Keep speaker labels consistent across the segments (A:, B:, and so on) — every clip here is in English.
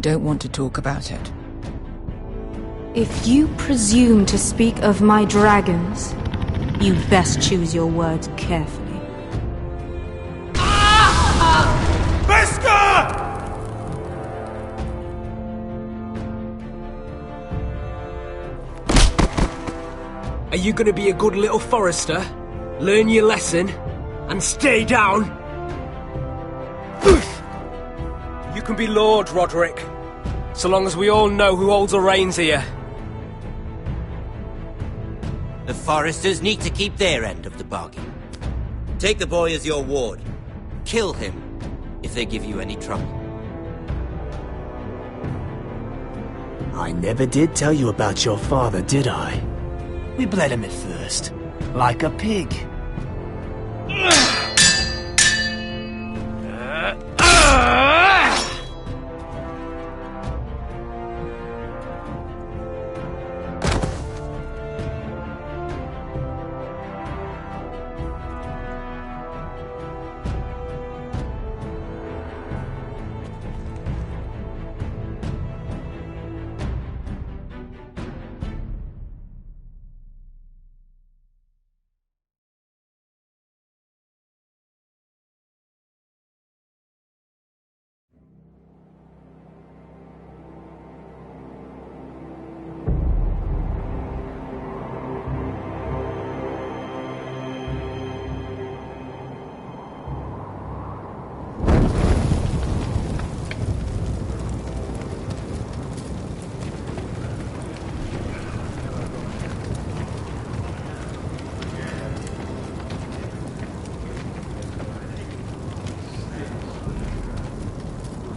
A: don't want to talk about it.
B: If you presume to speak of my dragons, you best choose your words carefully.
C: Are you gonna be a good little forester? Learn your lesson? And stay down? You can be Lord, Roderick. So long as we all know who holds the reins here.
D: The foresters need to keep their end of the bargain. Take the boy as your ward. Kill him if they give you any trouble.
E: I never did tell you about your father, did I? We bled him at first, like a pig.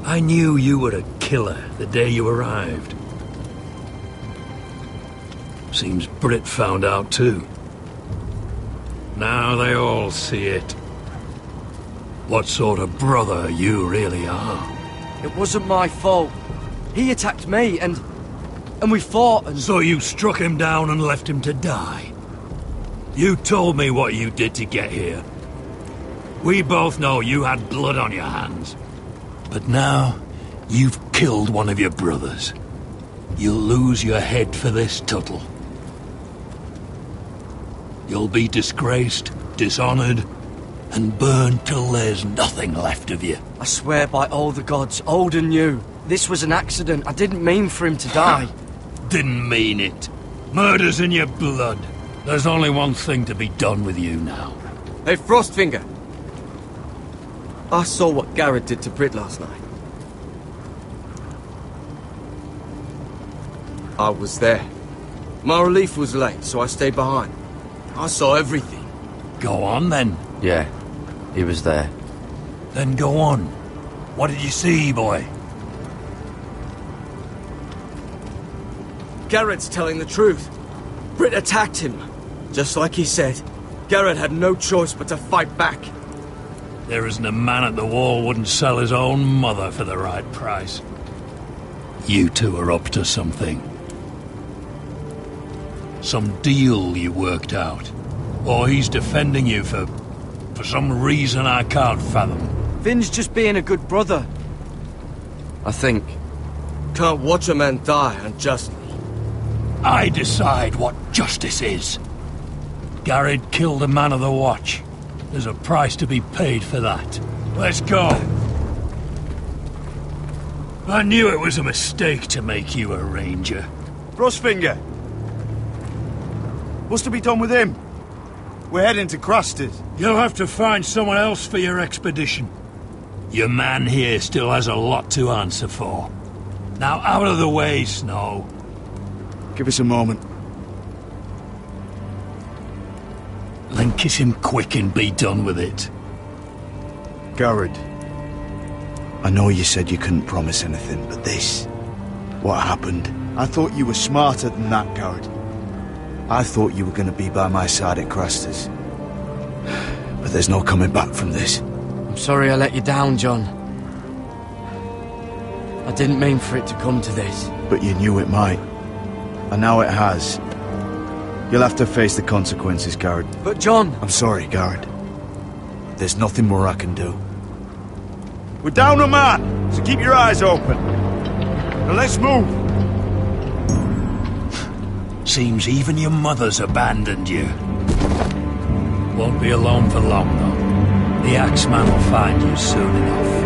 F: I knew you were a killer the day you arrived. Seems Brit found out too. Now they all see it. What sort of brother you really are.
C: It wasn't my fault. He attacked me and we fought and...
F: So you struck him down and left him to die? You told me what you did to get here. We both know you had blood on your hands. But now, you've killed one of your brothers. You'll lose your head for this, Tuttle. You'll be disgraced, dishonored, and burned till there's nothing left of you.
C: I swear by all the gods, old and new, this was an accident. I didn't mean for him to die.
F: Didn't mean it. Murder's in your blood. There's only one thing to be done with you now.
C: Hey, Frostfinger. I saw what Garrett did to Brit last night. I was there. My relief was late, so I stayed behind. I saw everything.
F: Go on, then.
G: Yeah, he was there.
F: Then go on. What did you see, boy?
C: Garrett's telling the truth. Brit attacked him. Just like he said, Garrett had no choice but to fight back.
F: There isn't a man at the wall wouldn't sell his own mother for the right price. You two are up to something. Some deal you worked out. Or he's defending you for some reason I can't fathom.
C: Finn's just being a good brother. I think. Can't watch a man die unjustly.
F: I decide what justice is. Garrett killed a man of the watch. There's a price to be paid for that. Let's go. I knew it was a mistake to make you a ranger.
H: Frostfinger. What's to be done with him? We're heading to Crusters.
F: You'll have to find someone else for your expedition. Your man here still has a lot to answer for. Now out of the way, Snow.
H: Give us a moment.
F: Then kiss him quick and be done with it.
H: Garrett. I know you said you couldn't promise anything, but this... what happened? I thought you were smarter than that, Garrett. I thought you were going to be by my side at Crusters. But there's no coming back from this.
C: I'm sorry I let you down, John. I didn't mean for it to come to this.
H: But you knew it might. And now it has. You'll have to face the consequences, Garrett.
C: But John...
H: I'm sorry, Garrett. There's nothing more I can do. We're down a man, so keep your eyes open. Now let's move!
F: Seems even your mother's abandoned you. Won't be alone for long, though. The Axeman will find you soon enough.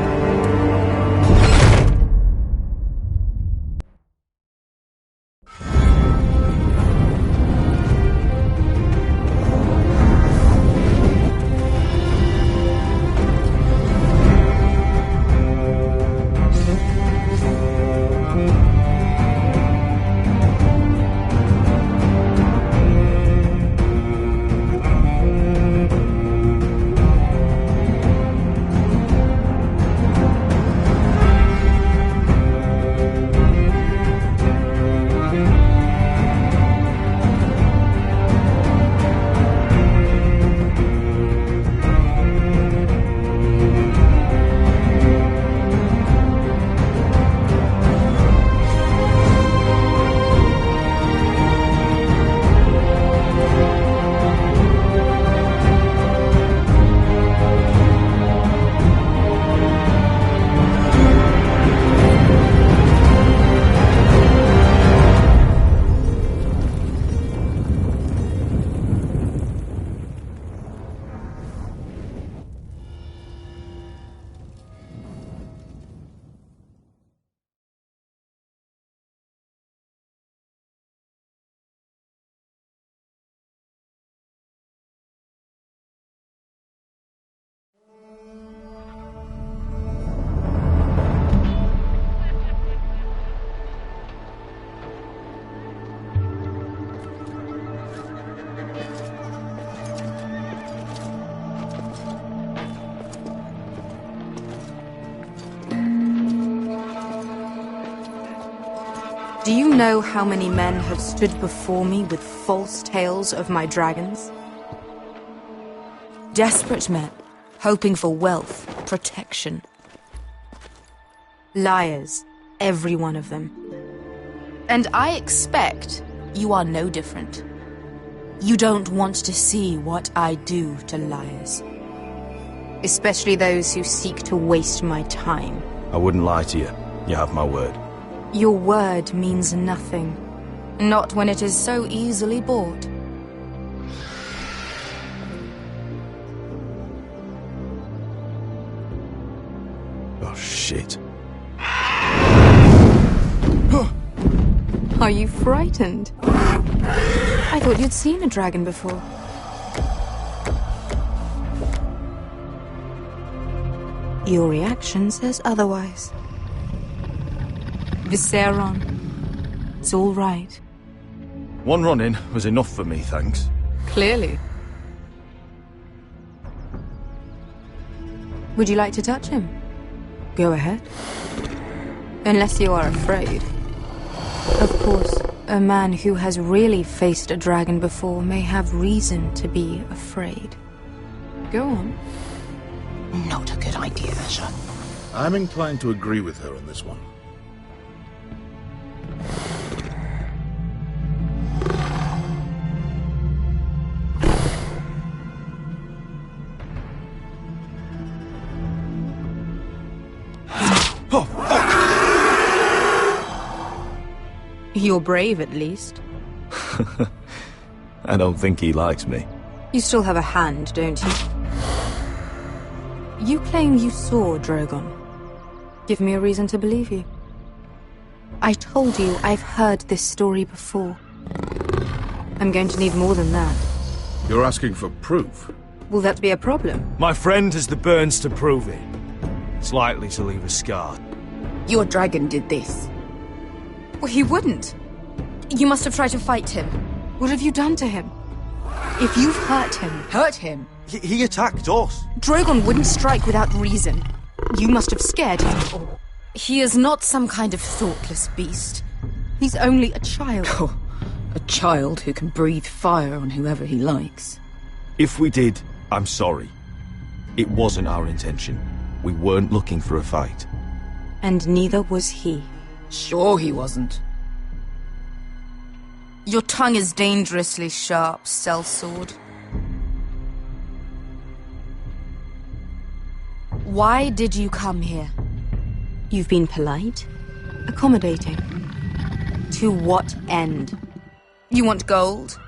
B: Do you know how many men have stood before me with false tales of my dragons? Desperate men, hoping for wealth, protection. Liars, every one of them. And I expect you are no different. You don't want to see what I do to liars. Especially those who seek to waste my time.
C: I wouldn't lie to you. You have my word.
B: Your word means nothing. Not when it is so easily bought.
C: Oh, shit.
B: Are you frightened? I thought you'd seen a dragon before. Your reaction says otherwise. Viseron. It's all right.
C: One run-in was enough for me, thanks.
B: Clearly. Would you like to touch him? Go ahead. Unless you are afraid. Of course, a man who has really faced a dragon before may have reason to be afraid. Go on.
A: Not a good idea, sir.
I: I'm inclined to agree with her on this one.
B: You're brave, at least.
C: I don't think he likes me.
B: You still have a hand, don't you? You claim you saw Drogon. Give me a reason to believe you. I told you I've heard this story before. I'm going to need more than that.
I: You're asking for proof?
B: Will that be a problem?
C: My friend has the burns to prove it. It's likely to leave a scar.
A: Your dragon did this.
B: Well, he wouldn't. You must have tried to fight him. What have you done to him? If you've hurt him...
A: Hurt him?
C: He attacked us.
B: Drogon wouldn't strike without reason. You must have scared him. Or he is not some kind of thoughtless beast. He's only a child.
A: Oh, a child who can breathe fire on whoever he likes.
C: If we did, I'm sorry. It wasn't our intention. We weren't looking for a fight.
B: And neither was he.
A: Sure he wasn't.
B: Your tongue is dangerously sharp, sellsword. Why did you come here? You've been polite. Accommodating. To what end? You want gold?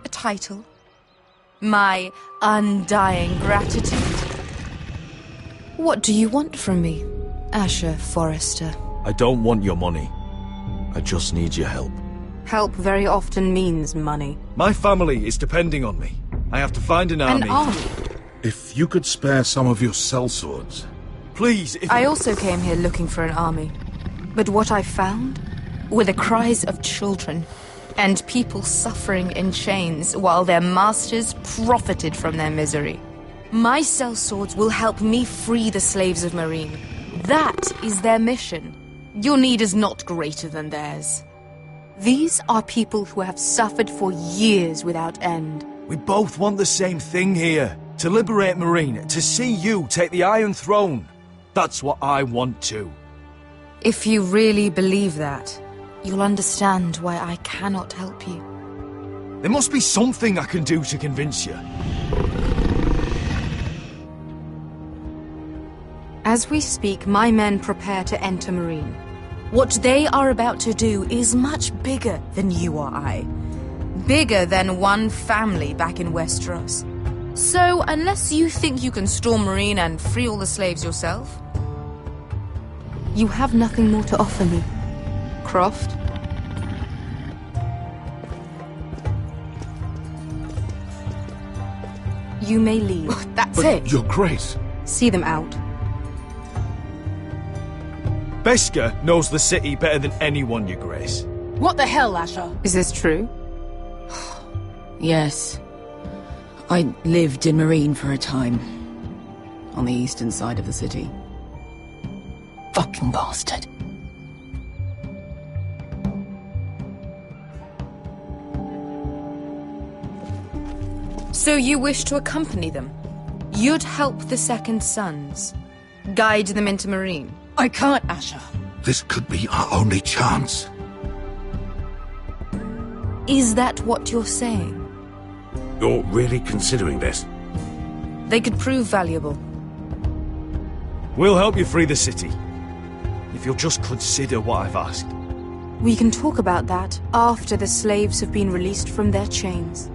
B: A title? My undying gratitude? What do you want from me, Asher Forrester?
C: I don't want your money. I just need your help.
B: Help very often means money.
C: My family is depending on me. I have to find an army.
B: An army?
I: If you could spare some of your sellswords.
C: Please, if...
B: I also came here looking for an army. But what I found were the cries of children and people suffering in chains while their masters profited from their misery. My sellswords will help me free the slaves of Marine. That is their mission. Your need is not greater than theirs. These are people who have suffered for years without end.
C: We both want the same thing here. To liberate Marine, to see you take the Iron Throne. That's what I want too.
B: If you really believe that, you'll understand why I cannot help you.
C: There must be something I can do to convince you.
B: As we speak, my men prepare to enter Marine. What they are about to do is much bigger than you or I. Bigger than one family back in Westeros. So, unless you think you can storm Marine and free all the slaves yourself, you have nothing more to offer me, Croft. You may leave. That's
I: But
B: it.
I: Your Grace.
B: See them out.
C: Beskar knows the city better than anyone, Your Grace.
A: What the hell, Asher?
B: Is this true?
A: Yes. I lived in Marine for a time. On the eastern side of the city. Fucking bastard.
B: So you wish to accompany them? You'd help the Second Sons? Guide them into Marine?
A: I can't, Asher.
I: This could be our only chance.
B: Is that what you're saying?
I: You're really considering this?
B: They could prove valuable.
C: We'll help you free the city. If you'll just consider what I've asked.
B: We can talk about that after the slaves have been released from their chains.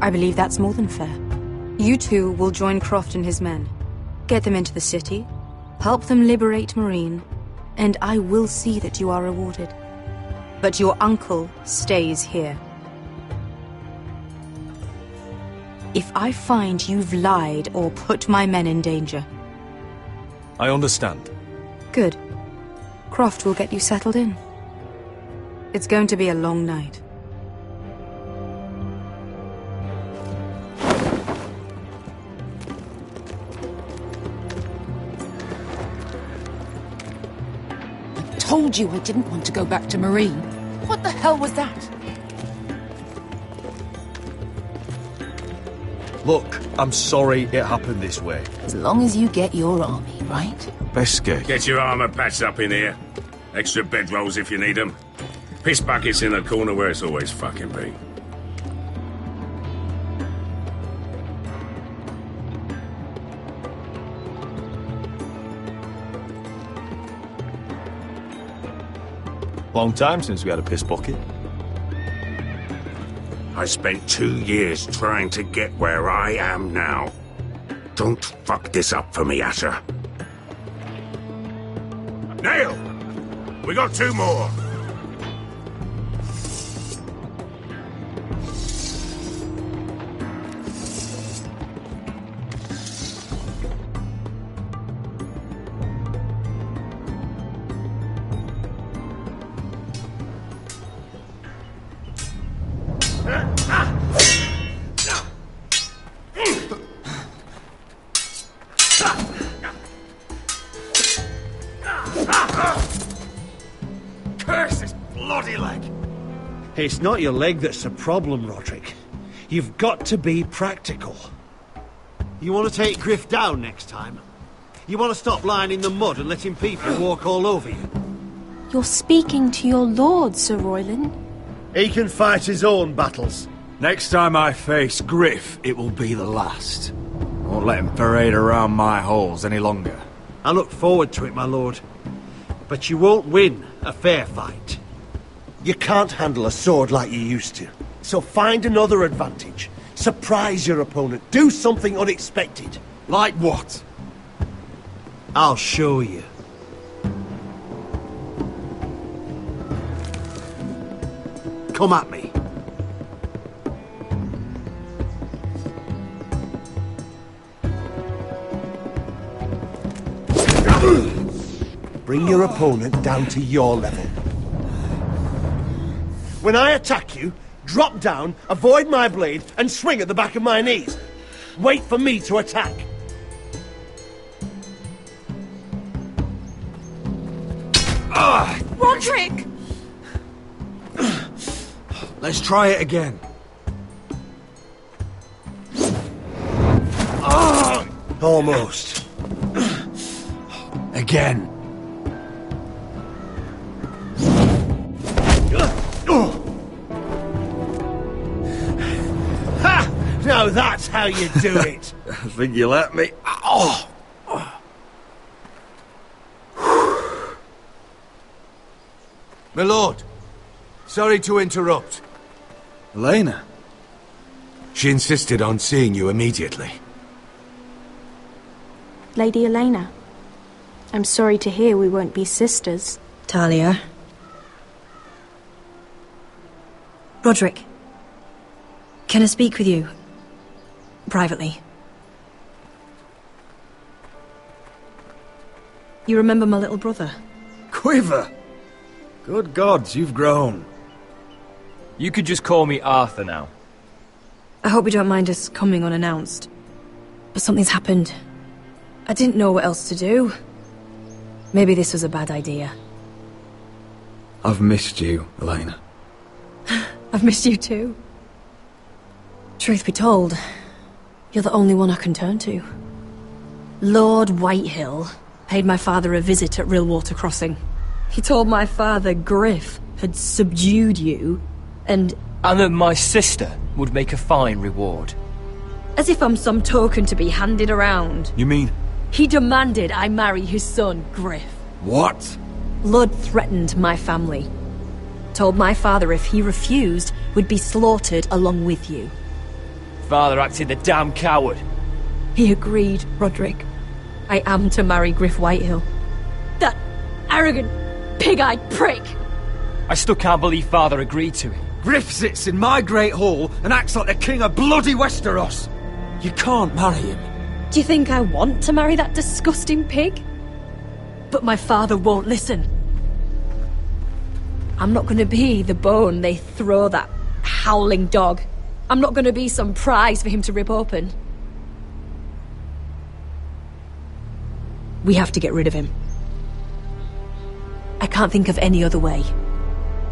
B: I believe that's more than fair. You two will join Croft and his men. Get them into the city, help them liberate Marine, and I will see that you are rewarded. But your uncle stays here. If I find you've lied or put my men in danger...
C: I understand.
B: Good. Croft will get you settled in. It's going to be a long night.
A: Told you I didn't want to go back to Marine. What the hell was that?
C: Look, I'm sorry it happened this way.
A: As long as you get your army, right?
C: Beskar.
J: Get your armor patched up in here. Extra bedrolls if you need them. Piss buckets in the corner where it's always fucking been.
C: Long time since we had a piss bucket.
J: I spent 2 years trying to get where I am now. Don't fuck this up for me, Asher. Nail! We got 2 more!
C: Curse this bloody leg!
K: It's not your leg that's the problem, Roderick. You've got to be practical. You want to take Griff down next time? You want to stop lying in the mud and letting people walk all over you?
L: You're speaking to your lord, Sir Royland.
K: He can fight his own battles.
H: Next time I face Griff, it will be the last. I won't let him parade around my halls any longer.
K: I look forward to it, my lord. But you won't win a fair fight. You can't handle a sword like you used to. So find another advantage. Surprise your opponent. Do something unexpected.
C: Like what?
K: I'll show you. Come at me. Bring your opponent down to your level. When I attack you, drop down, avoid my blade, and swing at the back of my knees. Wait for me to attack.
L: Roderick!
C: Let's try it again.
K: Almost.
C: Again.
K: Ha! Now that's how you do it.
C: I think you let me. Oh!
M: My lord, sorry to interrupt.
C: Elena?
M: She insisted on seeing you immediately.
L: Lady Elena, I'm sorry to hear we won't be sisters.
N: Talia. Roderick. Can I speak with you? Privately. You remember my little brother?
C: Quiver! Good gods, you've grown.
O: You could just call me Arthur now.
N: I hope you don't mind us coming unannounced. But something's happened. I didn't know what else to do. Maybe this was a bad idea.
C: I've missed you, Elena.
N: I've missed you too. Truth be told, you're the only one I can turn to. Lord Whitehill paid my father a visit at Rillwater Crossing. He told my father Griff had subdued you, and
O: that my sister would make a fine reward.
N: As if I'm some token to be handed around.
C: You mean?
N: He demanded I marry his son, Griff.
C: What?
N: Lord threatened my family. Told my father if he refused, we'd be slaughtered along with you.
O: Father acted the damn coward.
N: He agreed, Roderick. I am to marry Griff Whitehill. That arrogant, pig-eyed prick!
O: I still can't believe Father agreed to it.
C: Griff sits in my great hall and acts like the king of bloody Westeros. You can't marry him.
N: Do you think I want to marry that disgusting pig? But my father won't listen. I'm not going to be the bone they throw that howling dog. I'm not going to be some prize for him to rip open. We have to get rid of him. I can't think of any other way.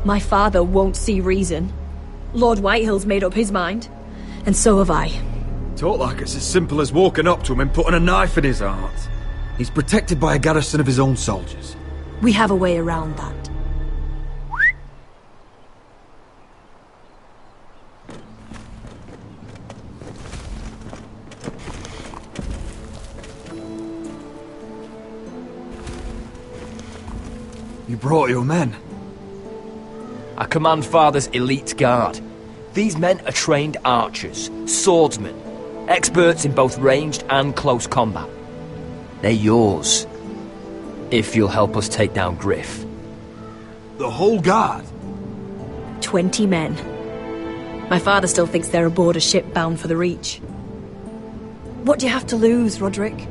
N: My father won't see reason. Lord Whitehill's made up his mind. And so have I.
C: Talk like it's as simple as walking up to him and putting a knife in his heart. He's protected by a garrison of his own soldiers.
N: We have a way around that.
C: You brought your men.
O: I command Father's elite guard. These men are trained archers, swordsmen, experts in both ranged and close combat. They're yours, if you'll help us take down Griff.
C: The whole guard?
N: 20 men. My father still thinks they're aboard a ship bound for the Reach. What do you have to lose, Roderick?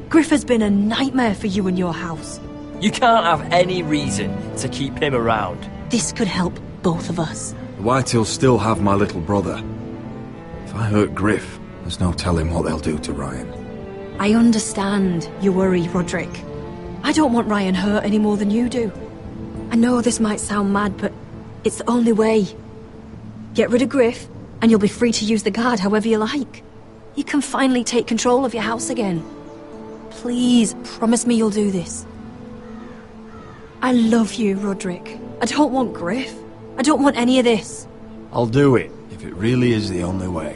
N: Griff has been a nightmare for you and your house.
O: You can't have any reason to keep him around.
N: This could help both of us.
C: The Whitehills still have my little brother. If I hurt Griff, there's no telling what they'll do to Ryan.
N: I understand your worry, Roderick. I don't want Ryan hurt any more than you do. I know this might sound mad, but it's the only way. Get rid of Griff, and you'll be free to use the guard however you like. You can finally take control of your house again. Please, promise me you'll do this. I love you, Roderick. I don't want Griff. I don't want any of this.
C: I'll do it, if it really is the only way.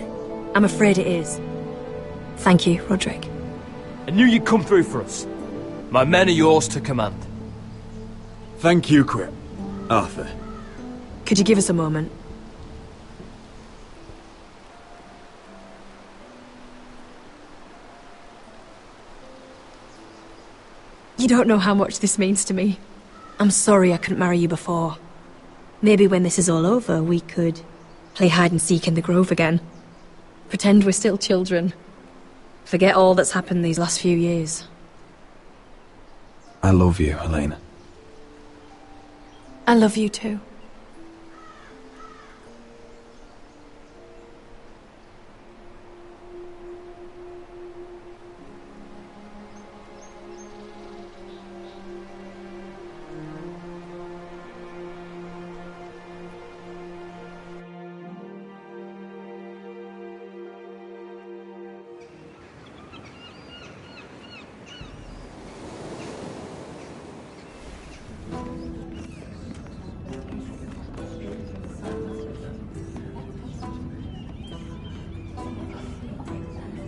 N: I'm afraid it is. Thank you, Roderick.
O: I knew you'd come through for us. My men are yours to command.
K: Thank you, Arthur.
N: Could you give us a moment? You don't know how much this means to me. I'm sorry I couldn't marry you before. Maybe when this is all over, we could play hide and seek in the grove again. Pretend we're still children. Forget all that's happened these last few years.
P: I love you, Helena.
L: I love you too.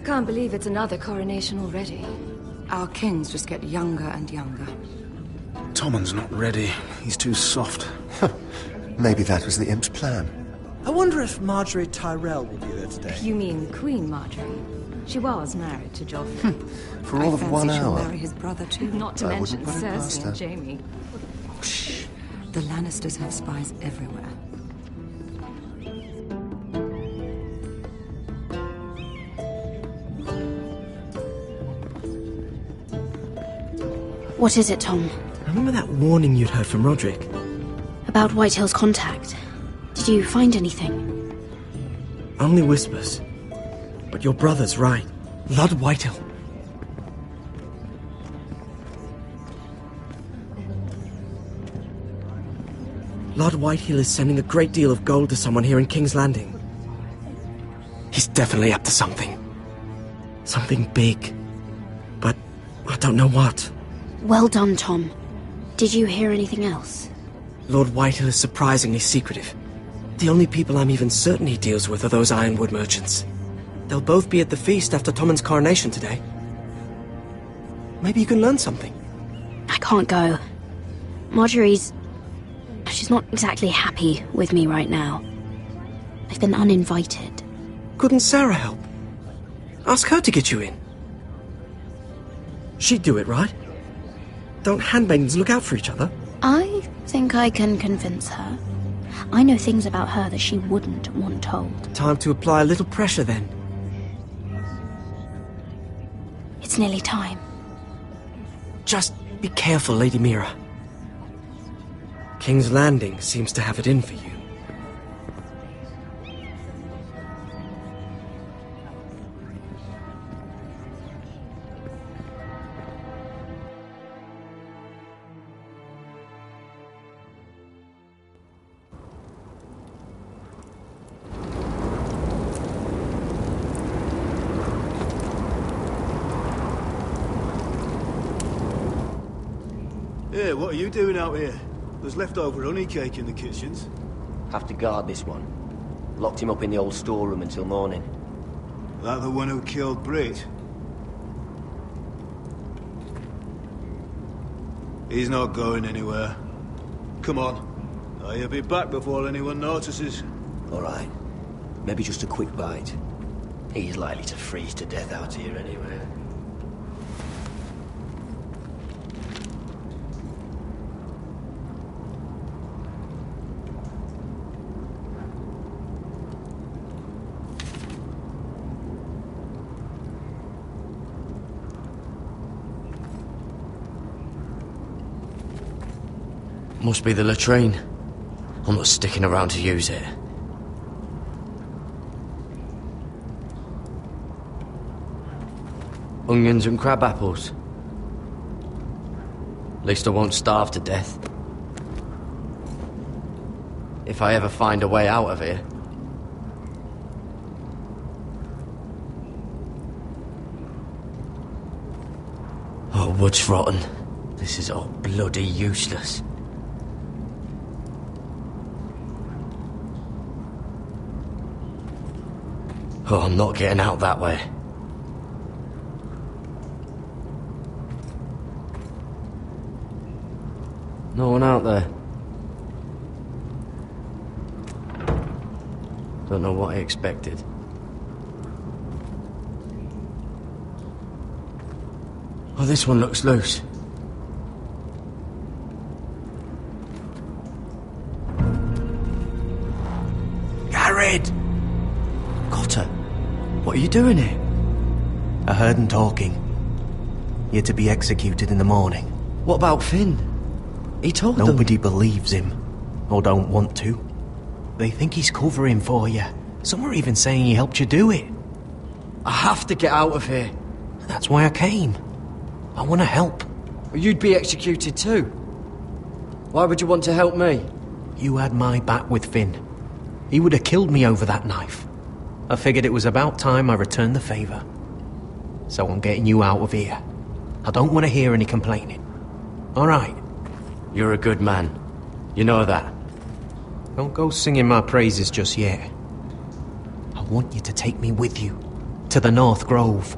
A: Can't believe it's another coronation already. Our kings just get younger and younger.
P: Tommen's not ready. He's too soft.
Q: Maybe that was the imp's plan.
R: I wonder if Marjorie Tyrell will be there today.
A: You mean Queen Marjorie? She was married to Joffrey.
Q: For all of 1
A: she'll
Q: hour.
A: marry his brother too, not to
Q: I
A: mention
Q: wouldn't put it past
A: Cersei
Q: her.
A: and Jaime. Shh. The Lannisters have spies everywhere.
S: What is it, Tom?
R: Remember that warning you'd heard from Roderick?
S: About Whitehill's contact. Did you find anything?
R: Only whispers. But your brother's right. Lord Whitehill. Lord Whitehill is sending a great deal of gold to someone here in King's Landing. He's definitely up to something. Something big. But I don't know what.
S: Well done, Tom. Did you hear anything else?
R: Lord Whitehill is surprisingly secretive. The only people I'm even certain he deals with are those ironwood merchants. They'll both be at the feast after Tommen's coronation today. Maybe you can learn something.
S: I can't go. Marjorie's... she's not exactly happy with me right now. I've been uninvited.
R: Couldn't Sarah help? Ask her to get you in. She'd do it, right? Don't handmaidens look out for each other?
S: I think I can convince her. I know things about her that she wouldn't want told.
R: Time to apply a little pressure then.
S: It's nearly time.
R: Just be careful, Lady Mira. King's Landing seems to have it in for you.
K: Hey, what are you doing out here? There's leftover honey cake in the kitchens.
T: Have to guard this one. Locked him up in the old storeroom until morning.
K: That the one who killed Brit? He's not going anywhere. Come on. I'll be back before anyone notices.
T: All right. Maybe just a quick bite. He's likely to freeze to death out here anyway.
G: Must be the latrine. I'm not sticking around to use it. Onions and crab apples. At least I won't starve to death. If I ever find a way out of here. Oh, wood's rotten. This is all bloody useless. Oh, I'm not getting out that way. No one out there. Don't know what I expected. Oh, this one looks loose.
E: Garrett!
R: Cotter, what are you doing here?
E: I heard him talking. You're to be executed in the morning.
R: What about Finn? He told them...
E: Nobody believes him. Or don't want to. They think he's covering for you. Some are even saying he helped you do it.
R: I have to get out of here.
E: That's why I came. I want to help.
R: You'd be executed too. Why would you want to help me?
E: You had my back with Finn. He would have killed me over that knife. I figured it was about time I returned the favour. So I'm getting you out of here. I don't want to hear any complaining. All right?
G: You're a good man. You know that.
E: Don't go singing my praises just yet. I want you to take me with you. To the North Grove.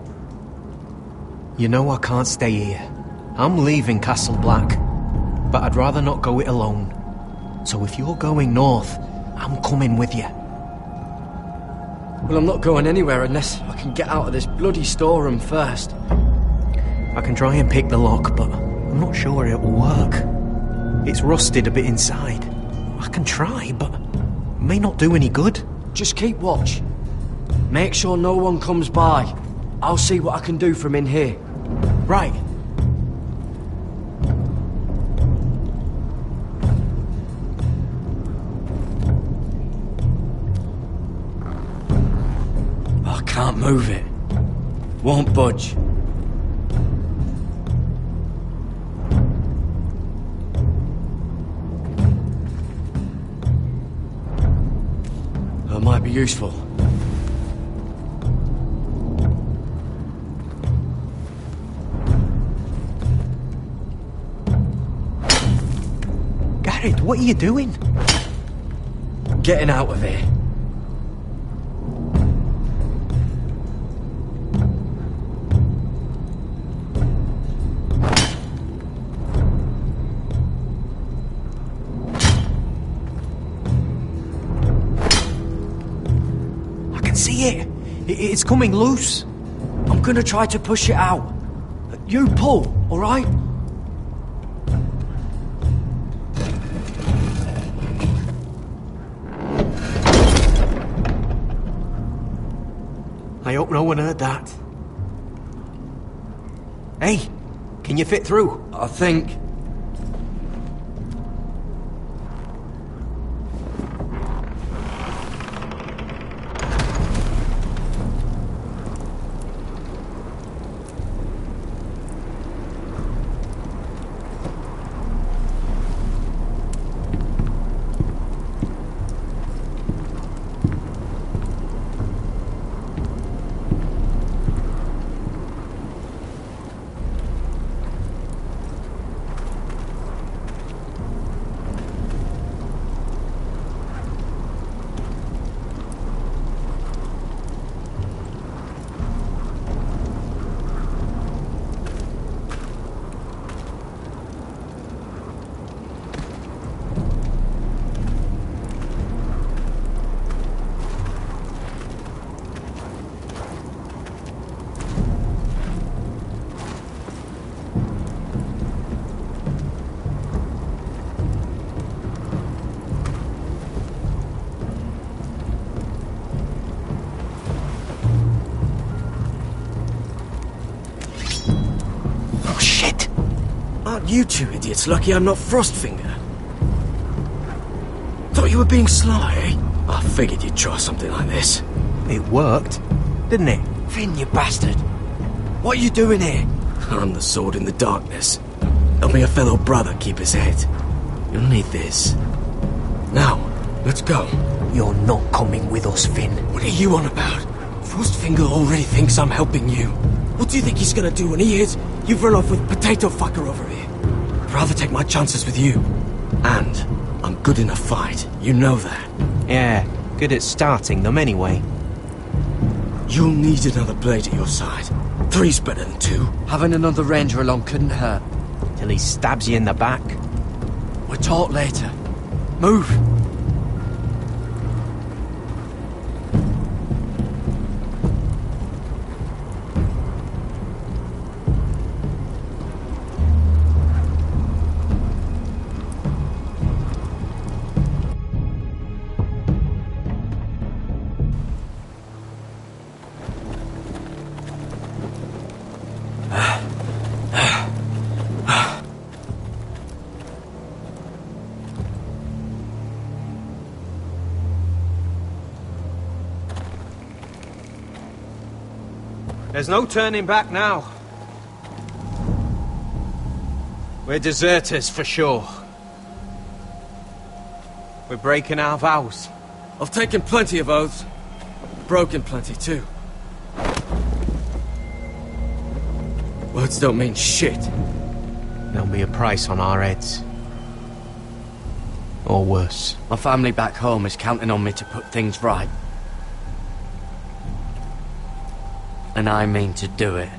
E: You know I can't stay here. I'm leaving Castle Black. But I'd rather not go it alone. So if you're going north, I'm coming with you.
R: Well, I'm not going anywhere unless I can get out of this bloody storeroom first.
E: I can try and pick the lock, but I'm not sure it will work. It's rusted a bit inside. I can try, but it may not do any good.
R: Just keep watch. Make sure no one comes by. I'll see what I can do from in here.
E: Right.
R: I can't move it. Won't budge. That might be useful.
E: Garrett, what are you doing?
R: Getting out of here.
E: See it? It's coming loose.
R: I'm gonna try to push it out. You pull, all right?
E: I hope no one heard that. Hey, can you fit through?
R: I think... You two idiots lucky I'm not Frostfinger. Thought you were being sly, eh? I figured you'd try something like this.
E: It worked, didn't it?
R: Finn, you bastard! What are you doing here? I'm the sword in the darkness. Helping a fellow brother keep his head. You'll need this. Now, let's go.
E: You're not coming with us, Finn.
R: What are you on about? Frostfinger already thinks I'm helping you. What do you think he's gonna do when he hears you've run off with Potato Fucker over here? I'd rather take my chances with you. And I'm good in a fight. You know that.
E: Yeah, good at starting them anyway.
R: You'll need another blade at your side. 3's better than 2. Having another ranger along couldn't hurt.
E: Till he stabs you in the back.
R: We'll talk later. Move!
E: There's no turning back now. We're deserters for sure. We're breaking our vows.
R: I've taken plenty of oaths. Broken plenty too. Words don't mean shit.
E: There'll be a price on our heads. Or worse.
R: My family back home is counting on me to put things right. And I mean to do it.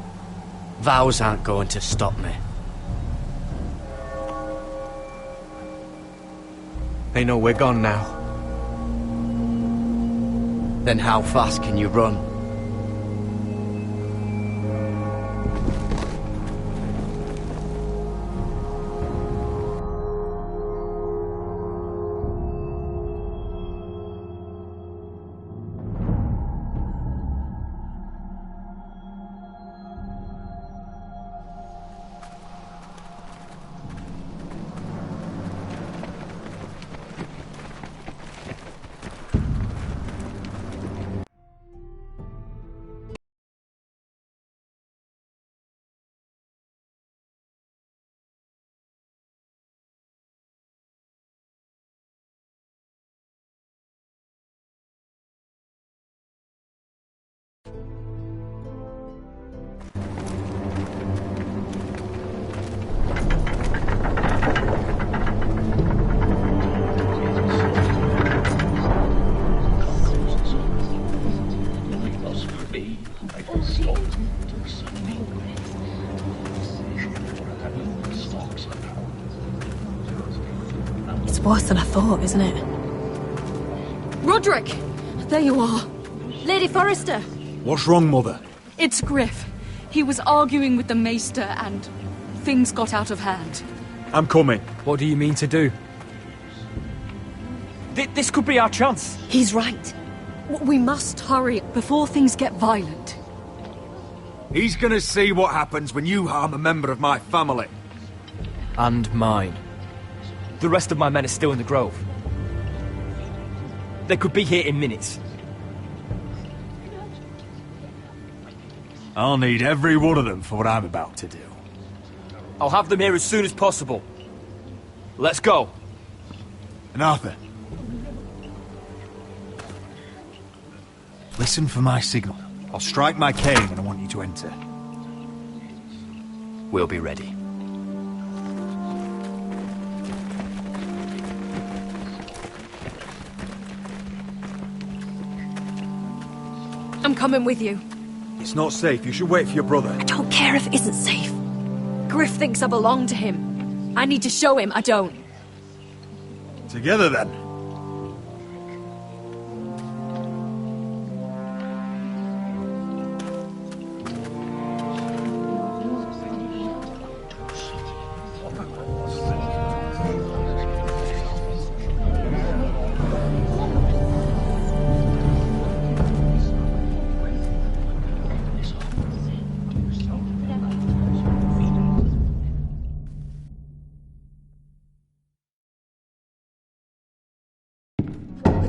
R: Vows aren't going to stop me.
E: They know we're gone now.
R: Then how fast can you run?
N: It's worse than I thought, isn't it? Roderick! There you are.
U: Lady Forrester!
C: What's wrong, Mother?
U: It's Griff. He was arguing with the Maester and things got out of hand.
C: I'm coming.
O: What do you mean to do? This could be our chance.
N: He's right. We must hurry before things get violent.
C: He's gonna see what happens when you harm a member of my family.
O: And mine. The rest of my men are still in the grove. They could be here in minutes.
C: I'll need every one of them for what I'm about to do.
O: I'll have them here as soon as possible. Let's go.
C: And Arthur, listen for my signal. I'll strike my cane when I want you to enter.
O: We'll be ready.
N: I'm coming with you.
C: It's not safe. You should wait for your brother.
N: I don't care if it isn't safe. Griff thinks I belong to him. I need to show him I don't.
C: Together, then.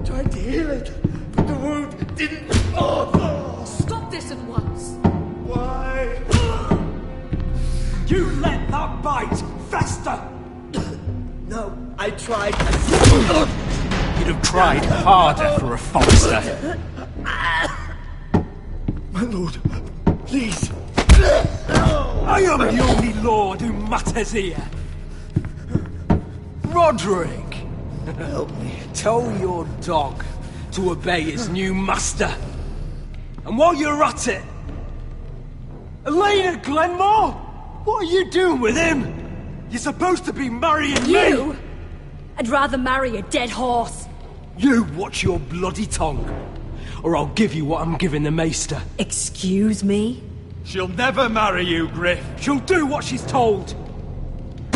V: Tried to heal it, but the wound didn't.
U: Stop this at once!
V: Why? You let that bite fester! No, I tried.
O: You'd have tried harder for a Forrester.
V: My lord, please.
O: I am the only lord who matters here.
V: Roderick!
O: Help me. Tell your dog to obey his new master. And while you're at it, Elena Glenmore, what are you doing with him? You're supposed to be marrying
U: You?
O: me.
N: I'd rather marry a dead horse.
V: You watch your bloody tongue, or I'll give you what I'm giving the Maester.
N: Excuse me?
V: She'll never marry you, Griff. She'll do what she's told.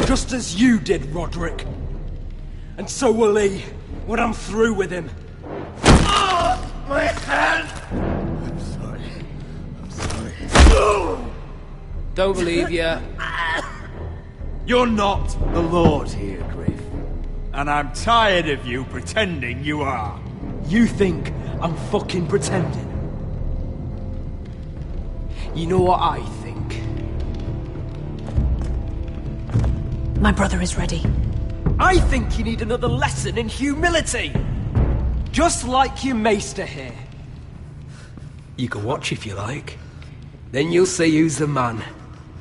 V: Just as you did, Roderick. And so will he, when I'm through with him. Oh, my hand!
P: I'm sorry.
O: Don't believe you.
C: You're not the Lord here, Griff. And I'm tired of you pretending you are.
V: You think I'm fucking pretending? You know what I think?
N: My brother is ready.
V: I think you need another lesson in humility. Just like your Maester here. You can watch if you like. Then you'll see who's the man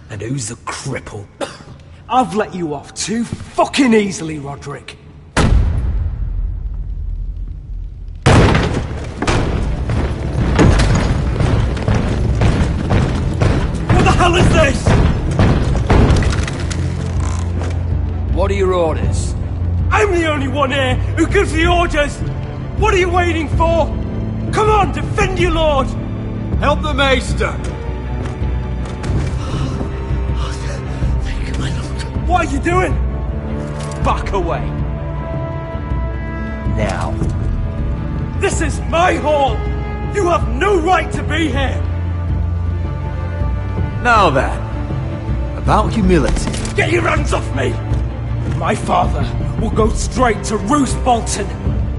V: and who's the cripple. I've let you off too fucking easily, Roderick. What the hell is this?
O: What are your orders?
V: I'm the only one here who gives the orders! What are you waiting for? Come on, defend your lord!
C: Help the Maester!
V: Thank you, my lord. What are you doing? Back away.
O: Now.
V: This is my hall! You have no right to be here!
C: Now then, about humility.
V: Get your hands off me! My father will go straight to Roose Bolton.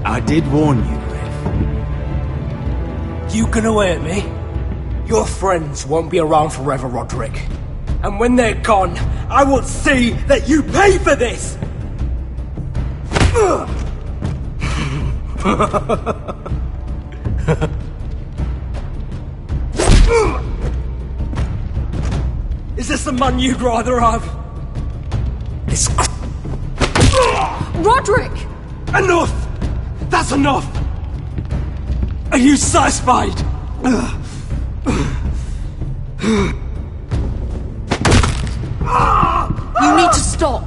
C: I did warn you, Griff.
V: You can away at me? Your friends won't be around forever, Roderick. And when they're gone, I will see that you pay for this! Is this the man you'd rather have? This
N: Roderick!
V: Enough! That's enough! Are you satisfied?
N: You need to stop!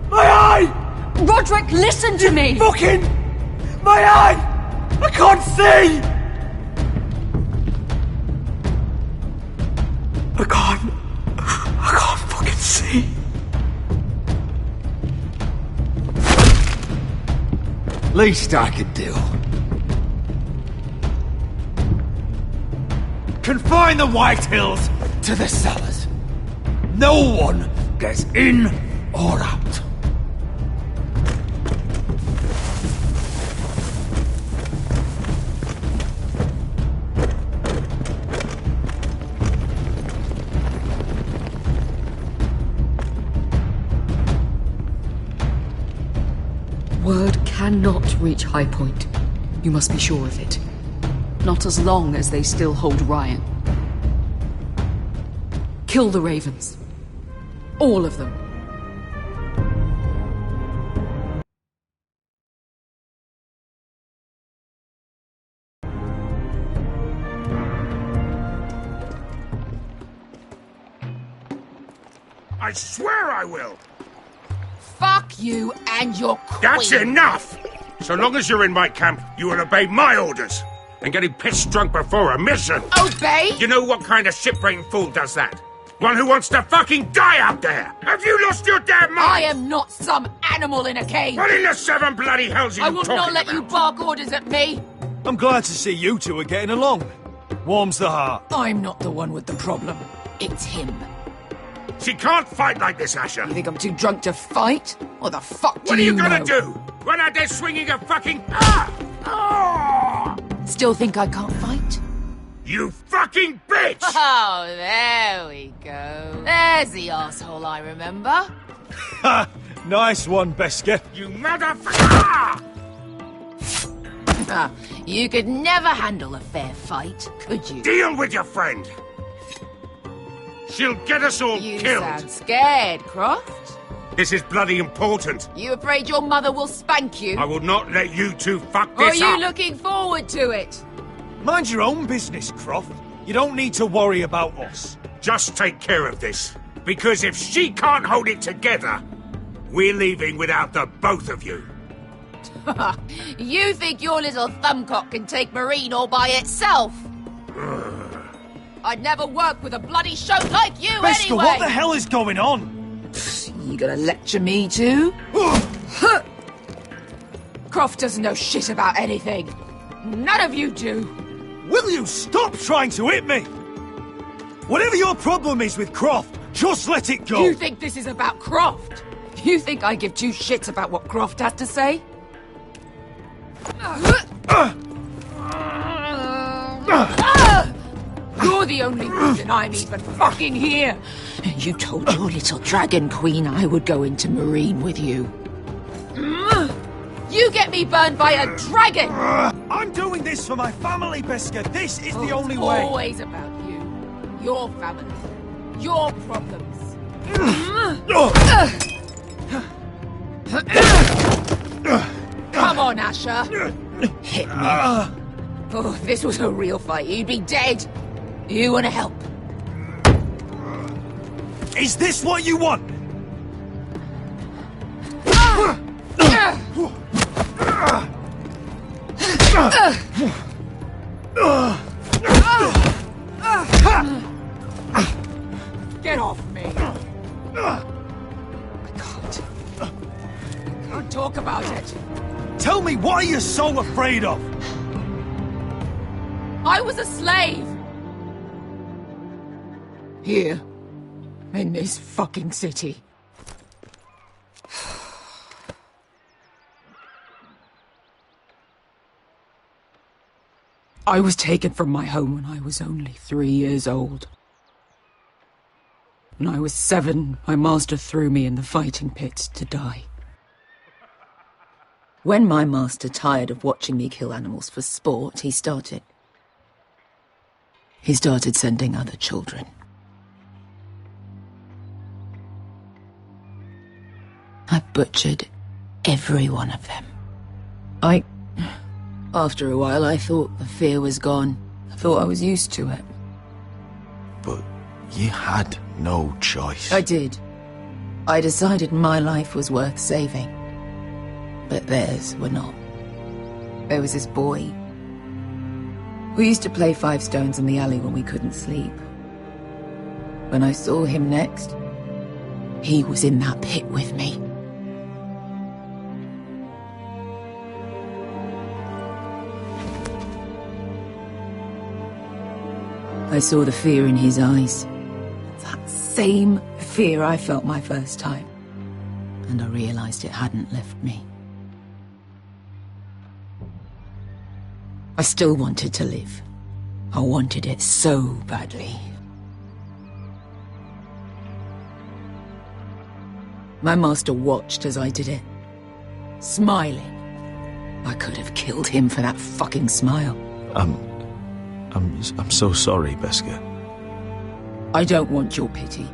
V: My eye!
N: Roderick, listen to me!
V: Fucking... My eye! I can't see! I can't fucking see.
C: Least I could do. Confine the White Hills to the cellars. No one gets in or out.
A: Word cannot reach High Point. You must be sure of it. Not as long as they still hold Ryan. Kill the Ravens. All of them.
J: I swear I will!
B: Fuck you and your queen.
J: That's enough! So long as you're in my camp, you will obey my orders. And getting pissed drunk before a mission.
B: Obey?
J: You know what kind of ship-brained fool does that? One who wants to fucking die out there! Have you lost your damn mind?
B: I am not some animal in a cage.
J: What in the seven bloody hells are you
B: I will
J: talking
B: not let
J: about?
B: you bark orders at me.
C: I'm glad to see you two are getting along. Warms the heart.
A: I'm not the one with the problem. It's him.
J: She can't fight like this, Asher.
A: You think I'm too drunk to fight? What the fuck do
J: What are you gonna
A: know?
J: do? Run out there swinging a fucking... Ah! Ah!
A: Still think I can't fight?
J: You fucking bitch!
B: Oh, there we go. There's the asshole I remember.
C: Ha! Nice one, Beska.
J: You motherfucker!
B: Ah, you could never handle a fair fight, could you?
J: Deal with your friend. She'll get us all
B: You
J: killed.
B: sound scared, Croft.
J: This is bloody important.
B: You afraid your mother will spank you?
J: I will not let you two fuck
B: Or are
J: this
B: you
J: up.
B: looking forward to it?
C: Mind your own business, Croft. You don't need to worry about us.
J: Just take care of this. Because if she can't hold it together, We're leaving without the both of you.
A: You think your little thumbcock can take Marine all by itself? I'd never work with a bloody shote like you
C: Beskar,
A: anyway!
C: what the hell is going on?
A: You gonna lecture me too? Croft doesn't know shit about anything. None of you do.
C: Will you stop trying to hit me? Whatever your problem is with Croft, just let it go.
A: You think this is about Croft? You think I give two shits about what Croft has to say? You're the only reason I'm even fucking here. You told your little dragon queen I would go into Marine with you. You get me burned by a dragon!
C: I'm doing this for my family, Beskar. This is the only way.
A: It's always about you. Your family. Your problems. Come on, Asher. Hit me. Oh, if this was a real fight, you'd be dead. You want to help?
C: Is this what you want?
A: Get off me. I can't talk about it.
C: Tell me, what are you so afraid of?
A: I was a slave. Here. In this fucking city. I was taken from my home when I was only 3 years old. When I was 7, my master threw me in the fighting pits to die. When my master tired of watching me kill animals for sport, he started sending other children. I butchered every one of them. After a while, I thought the fear was gone. I thought I was used to it.
H: But you had no choice.
A: I did. I decided my life was worth saving. But theirs were not. There was this boy. We used to play 5 stones in the alley when we couldn't sleep. When I saw him next, he was in that pit with me. I saw the fear in his eyes. That same fear I felt my first time. And I realized it hadn't left me. I still wanted to live. I wanted it so badly. My master watched as I did it, smiling. I could have killed him for that fucking smile.
H: I'm so sorry, Beskar.
A: I don't want your pity.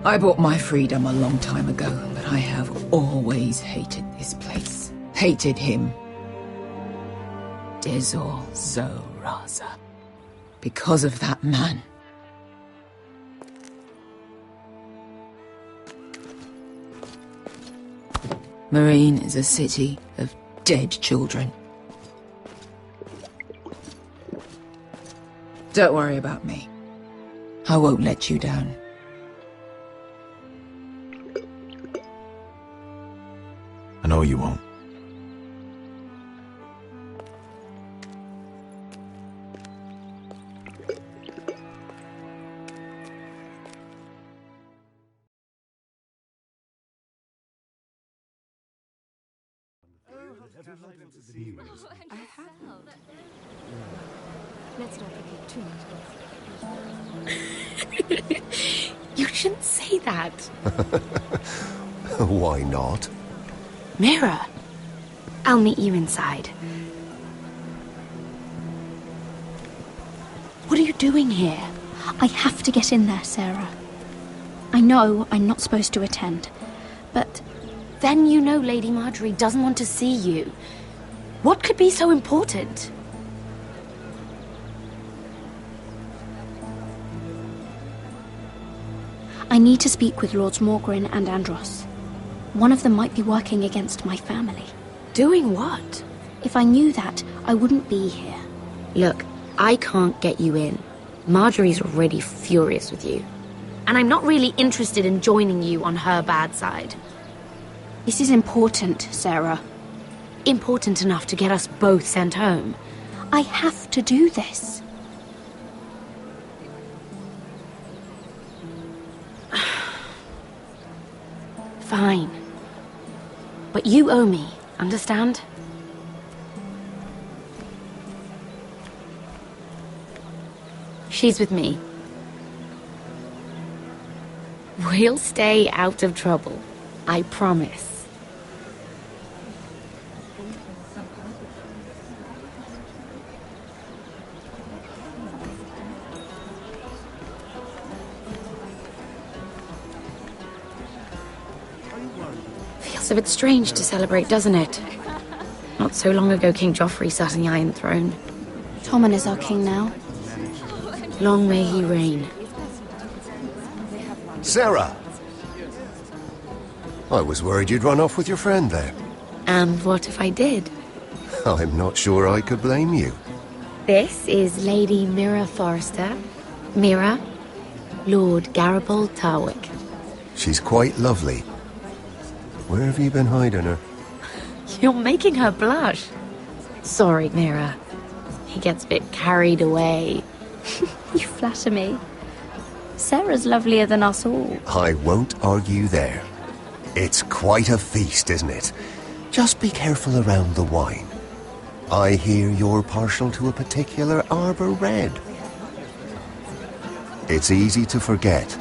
A: I bought my freedom a long time ago, but I have always hated this place. Hated him. Dezor Zoraza. Because of that man. Marine is a city of dead children. Don't worry about me. I won't let you down.
H: I know you won't.
U: I have. Let's not forget too much.
S: You shouldn't say that.
Q: Why not?
S: Mira, I'll meet you inside. What are you doing here? I have to get in there, Sarah. I know I'm not supposed to attend, but then you know Lady Marjorie doesn't want to see you. What could be so important? I need to speak with Lords Morgrin and Andros. One of them might be working against my family.
B: Doing what?
S: If I knew that, I wouldn't be here.
B: Look, I can't get you in. Marjorie's already furious with you. And I'm not really interested in joining you on her bad side.
S: This is important, Sarah.
B: Important enough to get us both sent home.
S: I have to do this.
B: Fine. But you owe me, understand? She's with me. We'll stay out of trouble. I promise. Feels a bit strange to celebrate, doesn't it? Not so long ago, King Joffrey sat on the Iron Throne.
S: Tommen is our king now.
B: Long may he reign.
Q: Sarah! I was worried you'd run off with your friend there.
B: And what if I did?
Q: I'm not sure I could blame you.
B: This is Lady Mira Forrester. Mira, Lord Garibald Tarwick.
Q: She's quite lovely. Where have you been hiding her?
B: You're making her blush. Sorry, Mira. He gets a bit carried away.
S: You flatter me. Sarah's lovelier than us all.
Q: I won't argue there. It's quite a feast, isn't it? Just be careful around the wine. I hear you're partial to a particular Arbor Red. It's easy to forget.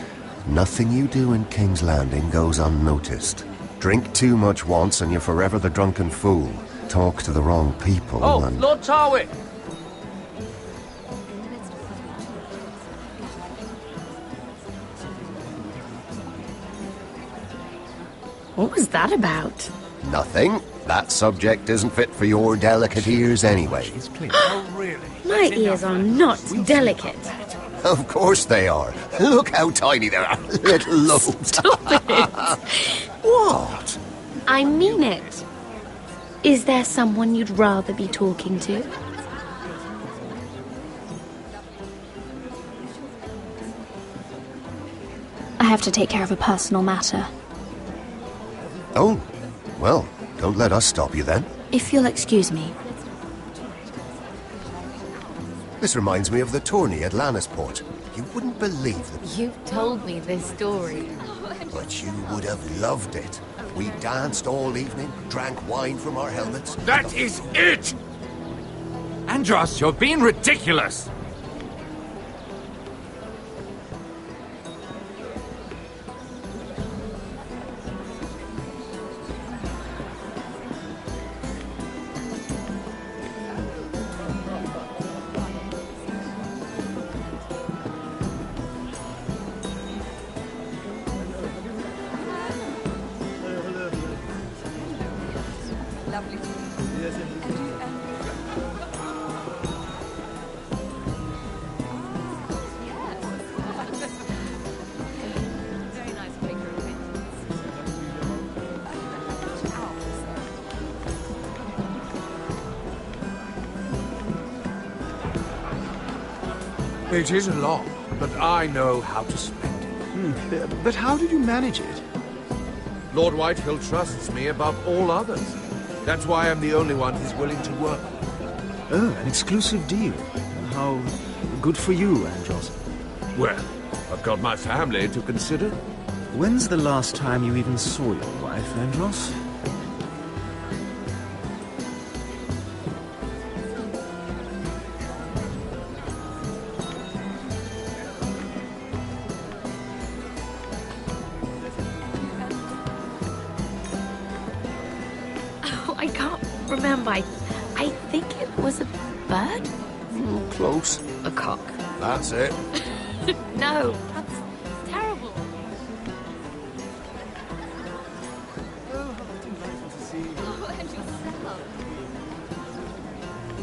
Q: Nothing you do in King's Landing goes unnoticed. Drink too much once and you're forever the drunken fool. Talk to the wrong people and...
O: Lord Tarwick!
B: What was that about?
Q: Nothing. That subject isn't fit for your delicate ears anyway.
B: My ears are not delicate.
Q: Of course they are. Look how tiny they are. Little lobes.
B: Stop it.
Q: What?
B: I mean it. Is there someone you'd rather be talking to?
S: I have to take care of a personal matter.
Q: Oh, well, don't let us stop you then.
B: If you'll excuse me.
Q: This reminds me of the tourney at Lannisport. You wouldn't believe it.
B: You've told me this story.
Q: But you would have loved it. We danced all evening, drank wine from our helmets.
M: That is it! Andros, you're being ridiculous! It is a lot, but I know how to spend it.
I: But how did you manage it?
M: Lord Whitehill trusts me above all others. That's why I'm the only one he's willing to work with.
I: Oh, an exclusive deal. How good for you, Andros.
M: Well, I've got my family to consider.
I: When's the last time you even saw your wife, Andros?
B: I can't remember. I think it was a bird?
Q: Close.
B: A cock.
Q: That's it.
B: No, that's terrible.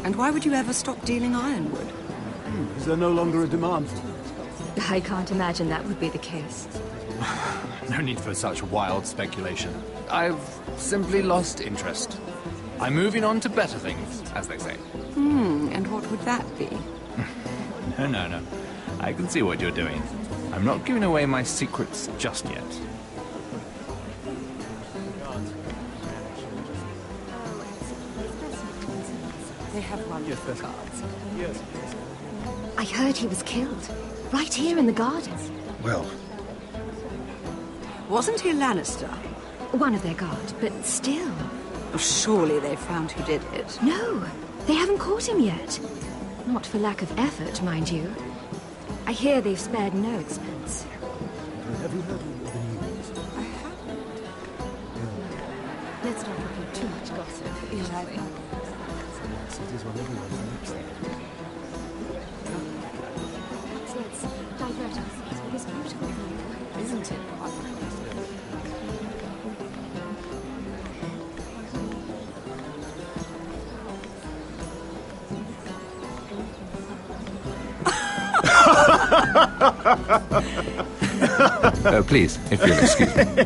D: And why would you ever stop dealing ironwood?
I: Is there no longer a demand for it?
N: I can't imagine that would be the case.
F: No need for such wild speculation. I've simply lost interest. I'm moving on to better things, as they say.
D: And what would that be?
F: No. I can see what you're doing. I'm not giving away my secrets just yet.
D: They have one with the cards.
F: Yes.
N: I heard he was killed. Right here in the garden.
P: Well,
D: Wasn't he a Lannister?
N: One of their guard, but still.
D: Oh, surely they found who did it.
N: No, they haven't caught him yet. Not for lack of effort, mind you. I hear they've spared no expense.
P: have you heard of the news?
N: Let's not repeat too much gossip, shall we?
P: Cities where everyone lives there.
N: Let's divert ourselves with this beautiful view, isn't it?
F: Please, if you'll excuse me.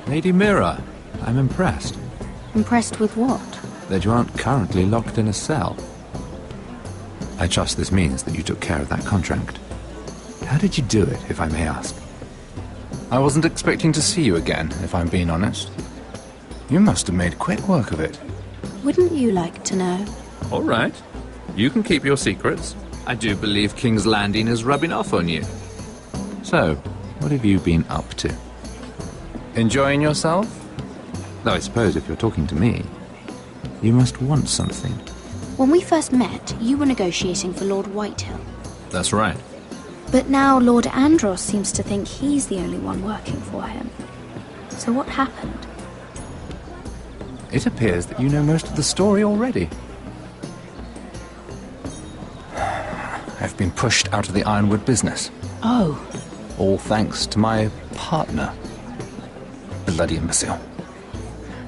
F: Lady Mira, I'm impressed.
S: Impressed with what?
F: That you aren't currently locked in a cell. I trust this means that you took care of that contract. How did you do it, if I may ask? I wasn't expecting to see you again, if I'm being honest. You must have made quick work of it.
S: Wouldn't you like to know?
F: All right. You can keep your secrets. I do believe King's Landing is rubbing off on you. So, what have you been up to? Enjoying yourself? Though I suppose if you're talking to me, you must want something.
S: When we first met, you were negotiating for Lord Whitehill.
F: That's right.
S: But now Lord Andros seems to think he's the only one working for him. So what happened?
F: It appears that you know most of the story already. I've been pushed out of the ironwood business.
S: Oh.
F: All thanks to my partner. Bloody imbecile.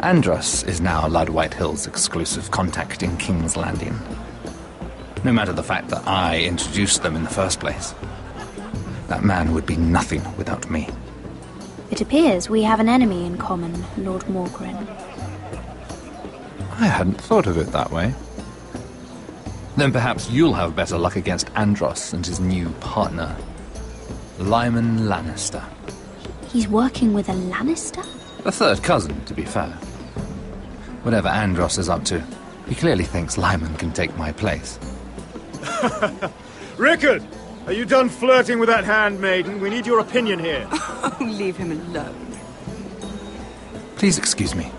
F: Andros is now Lord Whitehill's exclusive contact in King's Landing. No matter the fact that I introduced them in the first place. That man would be nothing without me.
S: It appears we have an enemy in common, Lord Morgren.
F: I hadn't thought of it that way. Then perhaps you'll have better luck against Andros and his new partner, Lyman Lannister.
S: He's working with a Lannister?
F: A third cousin, to be fair. Whatever Andros is up to, he clearly thinks Lyman can take my place.
H: Rickard! Are you done flirting with that handmaiden? We need your opinion here.
D: Oh, leave him alone.
F: Please excuse me.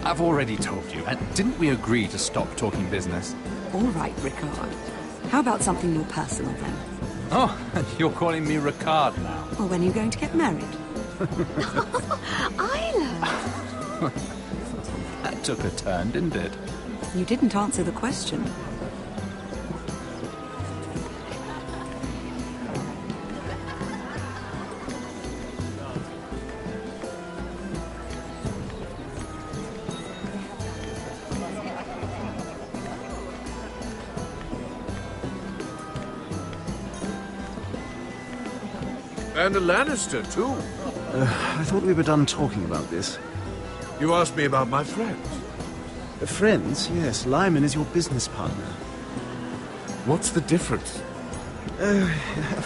F: I've already told you, and didn't we agree to stop talking business?
D: All right, Rickard. How about something more personal, then?
F: Oh, and you're calling me Ricard now.
D: Well, when are you going to get married?
S: Isla!
F: That took a turn, didn't it?
D: You didn't answer the question.
M: And a Lannister, too.
P: I thought we were done talking about this.
M: You asked me about my friends.
P: Friends? Yes, Lyman is your business partner.
M: What's the difference?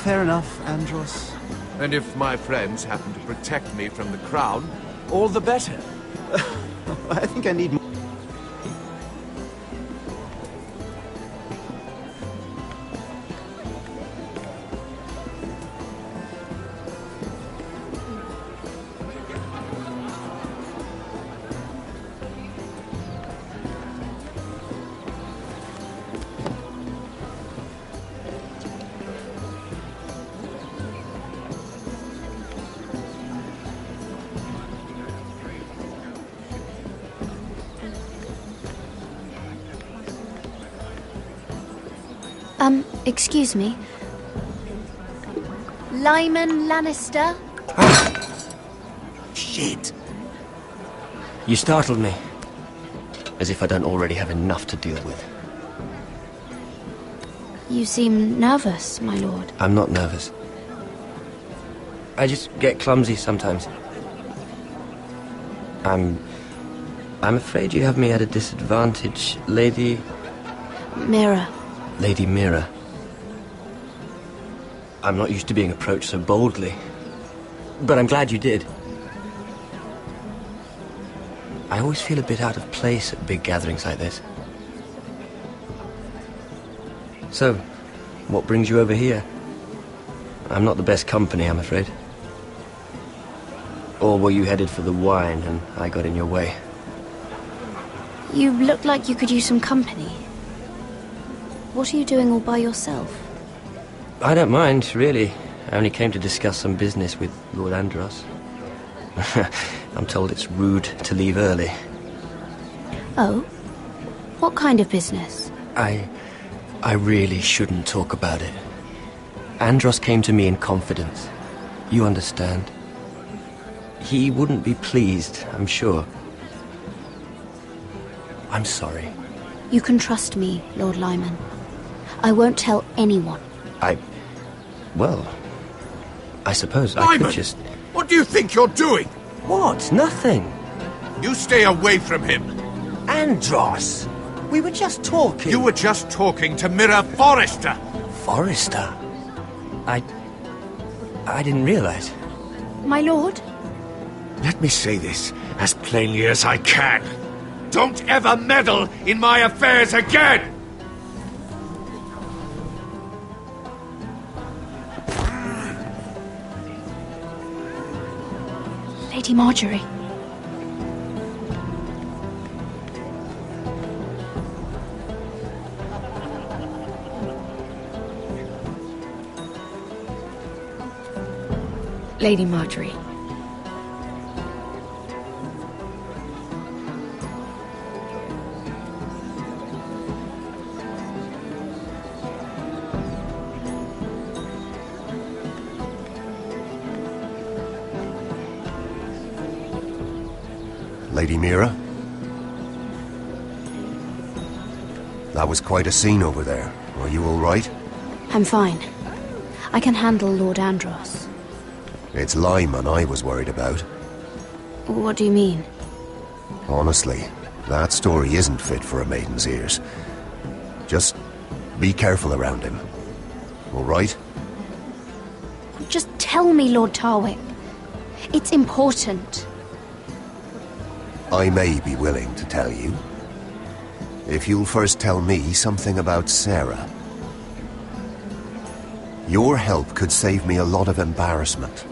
P: Fair enough, Andros.
M: And if my friends happen to protect me from the crown, all the better.
P: I think I need more.
S: Excuse me. Lyman Lannister?
G: Shit! You startled me. As if I don't already have enough to deal with.
S: You seem nervous, my lord.
G: I'm not nervous. I just get clumsy sometimes. I'm afraid you have me at a disadvantage, Lady...
S: Mira.
G: Lady Mira. I'm not used to being approached so boldly. But I'm glad you did. I always feel a bit out of place at big gatherings like this. So, what brings you over here? I'm not the best company, I'm afraid. Or were you headed for the wine and I got in your way?
S: You look like you could use some company. What are you doing all by yourself?
G: I don't mind, really. I only came to discuss some business with Lord Andros. I'm told it's rude to leave early.
S: Oh? What kind of business?
G: I really shouldn't talk about it. Andros came to me in confidence. You understand? He wouldn't be pleased, I'm sure. I'm sorry.
S: You can trust me, Lord Lyman. I won't tell anyone.
G: Well, I suppose
J: Lyman,
G: I could just...
J: What do you think you're doing?
G: What? Nothing.
J: You stay away from him.
G: Andros! We were just talking.
J: You were just talking to Mira Forrester.
G: Forrester? I didn't realize.
S: My lord?
J: Let me say this as plainly as I can. Don't ever meddle in my affairs again!
S: Lady Marjorie.
A: Lady Marjorie.
Q: Lady Mira? That was quite a scene over there. Are you all right?
S: I'm fine. I can handle Lord Andros.
Q: It's Lyman I was worried about.
S: What do you mean?
Q: Honestly, that story isn't fit for a maiden's ears. Just be careful around him. All right?
S: Just tell me, Lord Tarwick. It's important.
Q: I may be willing to tell you. If you'll first tell me something about Sarah. Your help could save me a lot of embarrassment.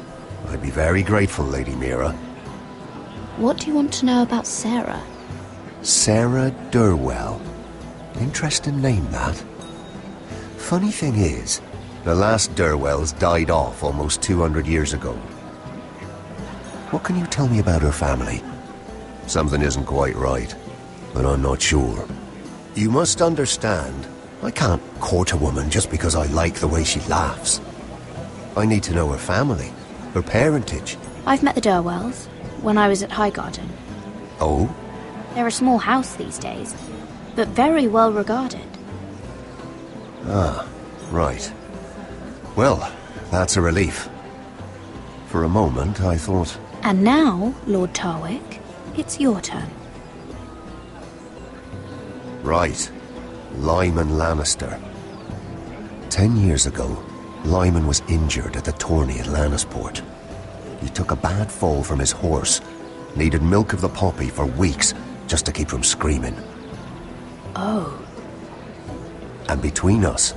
Q: I'd be very grateful, Lady Mira.
S: What do you want to know about Sarah?
Q: Sarah Durwell. Interesting name, that. Funny thing is, The last Durwells died off almost 200 years ago. What can you tell me about her family? Something isn't quite right, but I'm not sure. You must understand, I can't court a woman just because I like the way she laughs. I need to know her family, her parentage.
S: I've met the Durwells when I was at Highgarden.
Q: Oh?
S: They're a small house these days, but very well regarded.
Q: Ah, right. Well, that's a relief. For a moment, I thought...
S: And now, Lord Tarwick, it's your turn.
Q: Right. Lyman Lannister. 10 years ago, Lyman was injured at the tourney at Lannisport. He took a bad fall from his horse. Needed milk of the poppy for weeks just to keep from screaming.
S: Oh.
Q: And between us,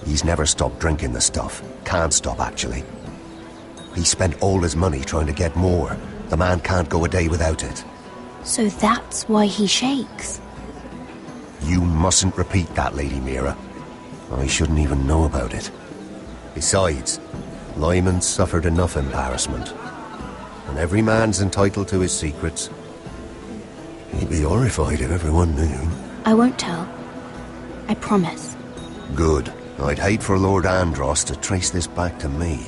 Q: he's never stopped drinking the stuff. Can't stop, actually. He spent all his money trying to get more. The man can't go a day without it.
S: So that's why he shakes.
Q: You mustn't repeat that, Lady Mira. I shouldn't even know about it. Besides, Lyman suffered enough embarrassment. And every man's entitled to his secrets. He'd be horrified if everyone knew.
S: I won't tell. I promise.
Q: Good. I'd hate for Lord Andros to trace this back to me.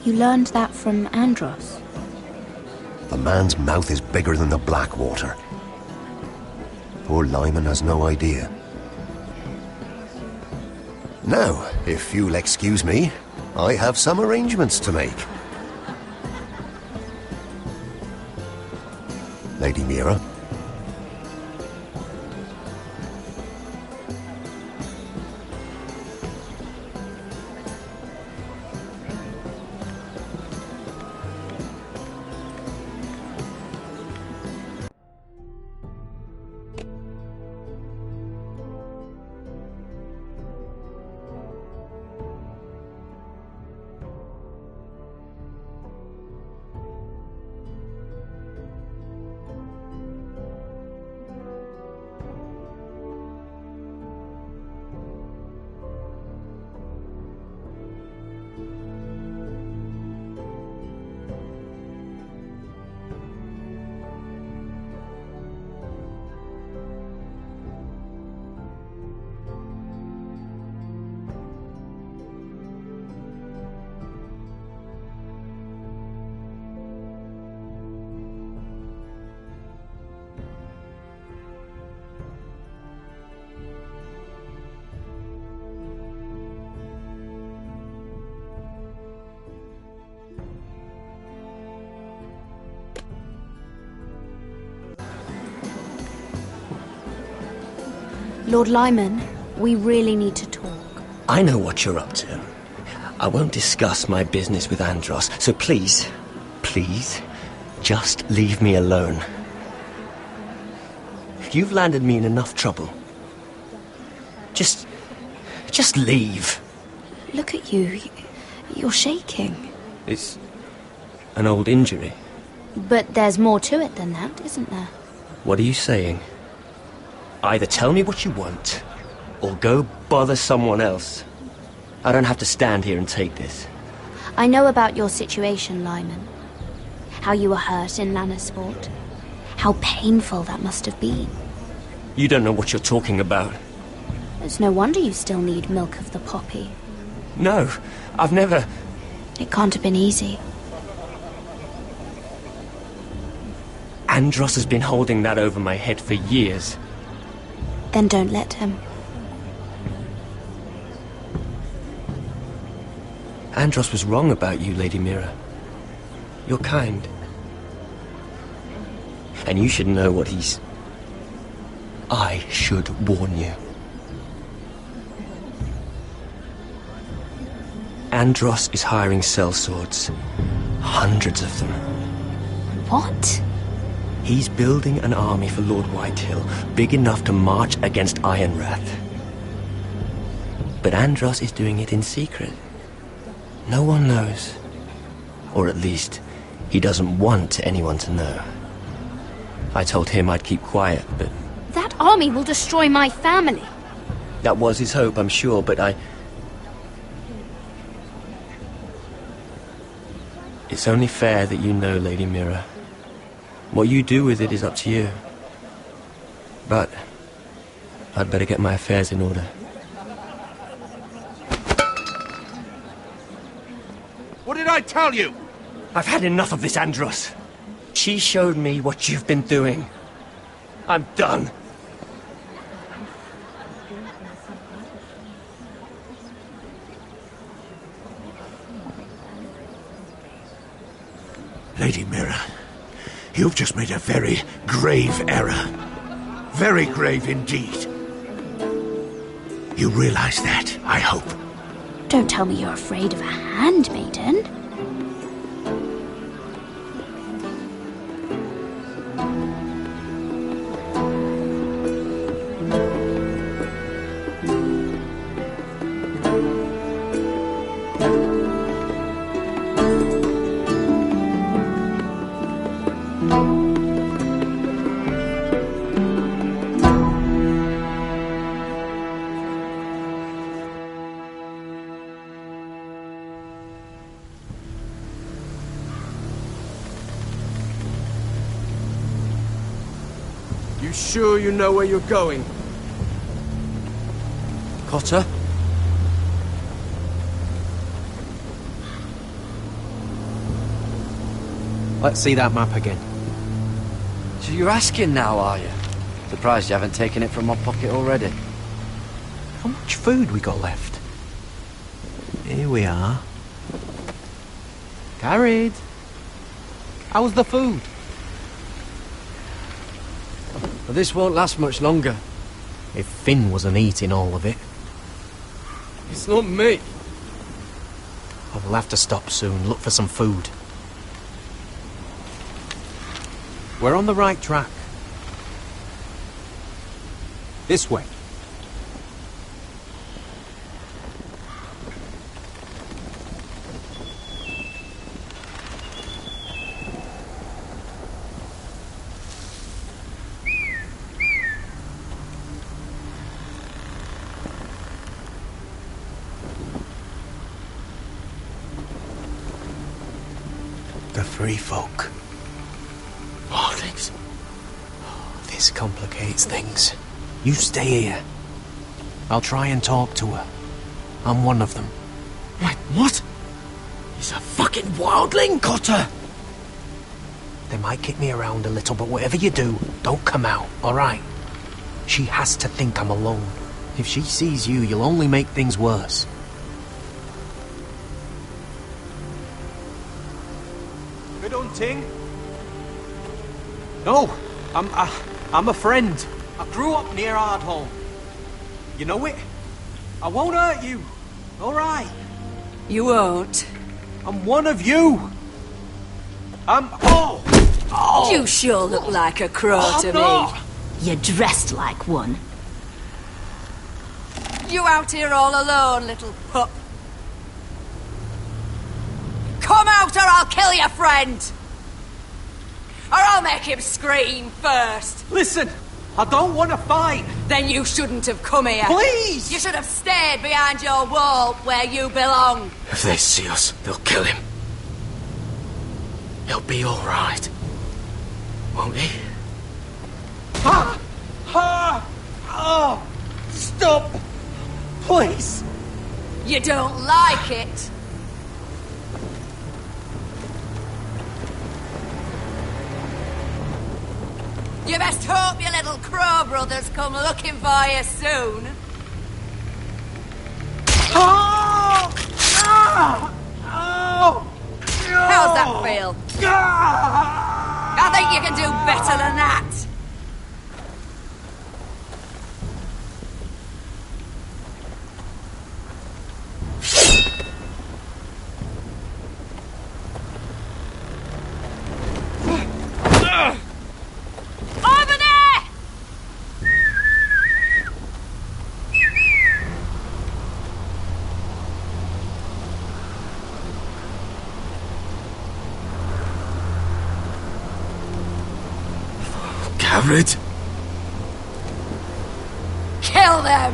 S: You learned that from Andros?
Q: The man's mouth is bigger than the Blackwater. Poor Lyman has no idea. Now, if you'll excuse me, I have some arrangements to make. Lady Mira.
S: Lord Lyman, we really need to talk.
G: I know what you're up to. I won't discuss my business with Andros, so please, just leave me alone. You've landed me in enough trouble. Just leave.
S: Look at you. You're shaking.
G: It's an old injury.
S: But there's more to it than that, isn't there?
G: What are you saying? Either tell me what you want, or go bother someone else. I don't have to stand here and take this.
S: I know about your situation, Lyman. How you were hurt in Lannisport. How painful that must have been.
G: You don't know what you're talking about.
S: It's no wonder you still need milk of the poppy.
G: No, I've never...
S: It can't have been easy.
G: Andros has been holding that over my head for years.
S: Then don't let him.
G: Andros was wrong about you, Lady Mira. You're kind. And you should know what he's... I should warn you. Andros is hiring sellswords. Hundreds of them.
S: What?
G: He's building an army for Lord Whitehill, big enough to march against Ironrath. But Andros is doing it in secret. No one knows. Or at least, he doesn't want anyone to know. I told him I'd keep quiet, but...
S: That army will destroy my family.
G: That was his hope, I'm sure, but It's only fair that you know, Lady Mira. What you do with it is up to you. But I'd better get my affairs in order.
J: What did I tell you?
G: I've had enough of this, Andros. She showed me what you've been doing. I'm done.
J: Lady Mira, you've just made a very grave error. Very grave indeed. You realize that, I hope.
S: Don't tell me you're afraid of a handmaiden.
R: You sure you know where you're going?
G: Cotter?
E: Let's see that map again.
T: So you're asking now, are you? Surprised you haven't taken it from my pocket already.
E: How much food we got left? Here we are. Carried. How's the food?
T: But this won't last much longer.
E: If Finn wasn't eating all of it.
R: It's not me.
E: I will have to stop soon, look for some food. We're on the right track. This way. The free folk.
G: Wildlings.
E: This complicates things. You stay here. I'll try and talk to her. I'm one of them.
G: Wait, what? He's a fucking wildling, Cotter!
E: They might kick me around a little, but whatever you do, don't come out, alright? She has to think I'm alone. If she sees you, you'll only make things worse. Good hunting. No, I'm a friend. I grew up near Ardholm. You know it? I won't hurt you. All right.
D: You won't.
E: I'm one of you. Oh!
D: You sure look like a crow to
E: not.
D: me. You're dressed like one.
U: You out here all alone, little pup? Come out or I'll kill your friend! Or I'll make him scream first!
E: Listen, I don't want to fight.
U: Then you shouldn't have come here.
E: Please!
U: You should have stayed behind your wall where you belong.
G: If they see us, they'll kill him. He'll be all right. Won't he?
E: Ah! Ah! Oh! Stop! Please!
U: You don't like it? You best hope your little crow brothers come looking for you soon.
E: Oh! Ah! Oh!
U: How's that feel? I think you can do better than that. Over there!
G: Garrett?
U: Kill them!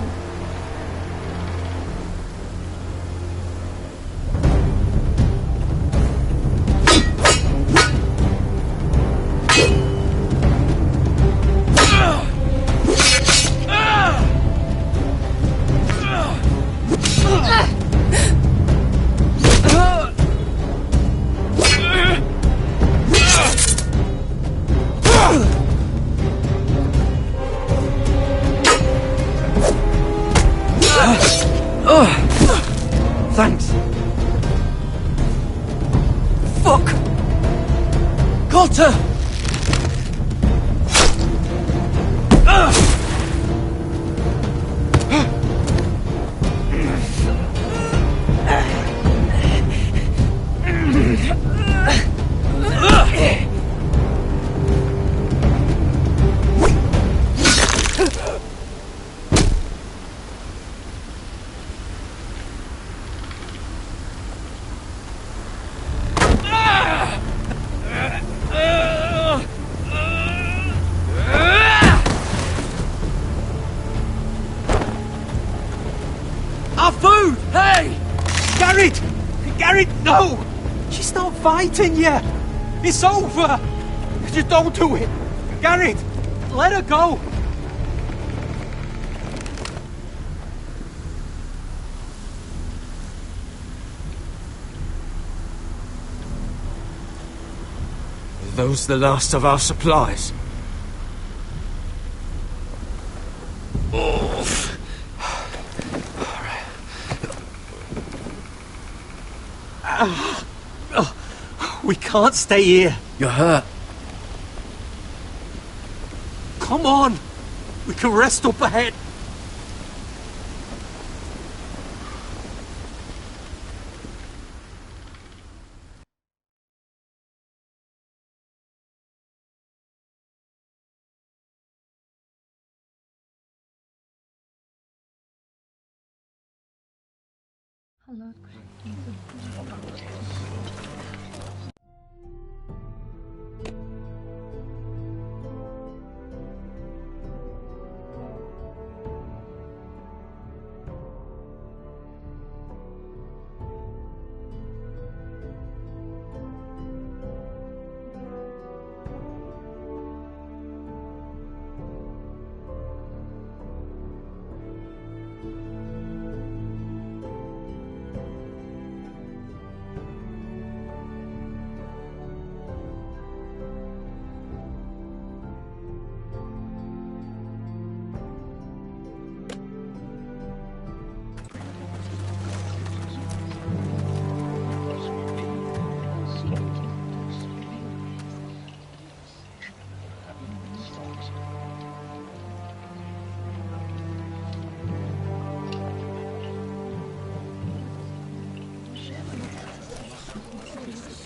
V: got her!
E: Our food! Hey! Garrett! Garrett, no! She's not fighting yet! It's over! Just don't do it! Garrett! Let her go! Are those the last of our supplies? We can't stay here.
V: You're hurt.
E: Come on! We can rest up ahead.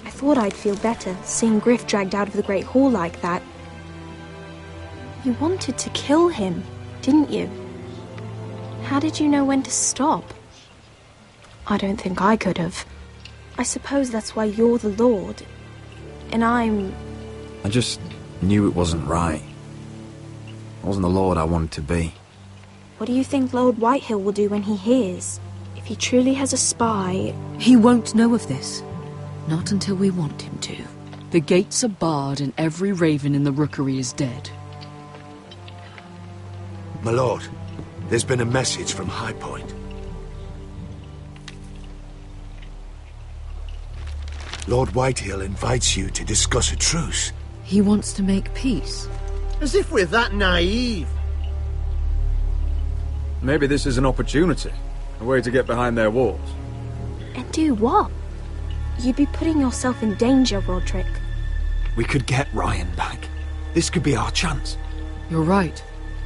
K: I thought I'd feel better seeing Griff dragged out of the Great Hall like that. You wanted to kill him, didn't you? How did you know when to stop? I don't think I could have. I suppose that's why you're the Lord, and I'm...
P: I just knew it wasn't right. I wasn't the Lord I wanted to be.
K: What do you think Lord Whitehill will do when he hears? If he truly has a spy...
L: He won't know of this. Not until we want him to. The gates are barred and every raven in the rookery is dead.
J: My lord, there's been a message from High Point. Lord Whitehill invites you to discuss a truce.
L: He wants to make peace.
W: As if we're that naive.
X: Maybe this is an opportunity. A way to get behind their walls.
K: And do what? You'd be putting yourself in danger, Roderick.
P: We could get Ryan back. This could be our chance.
L: You're right.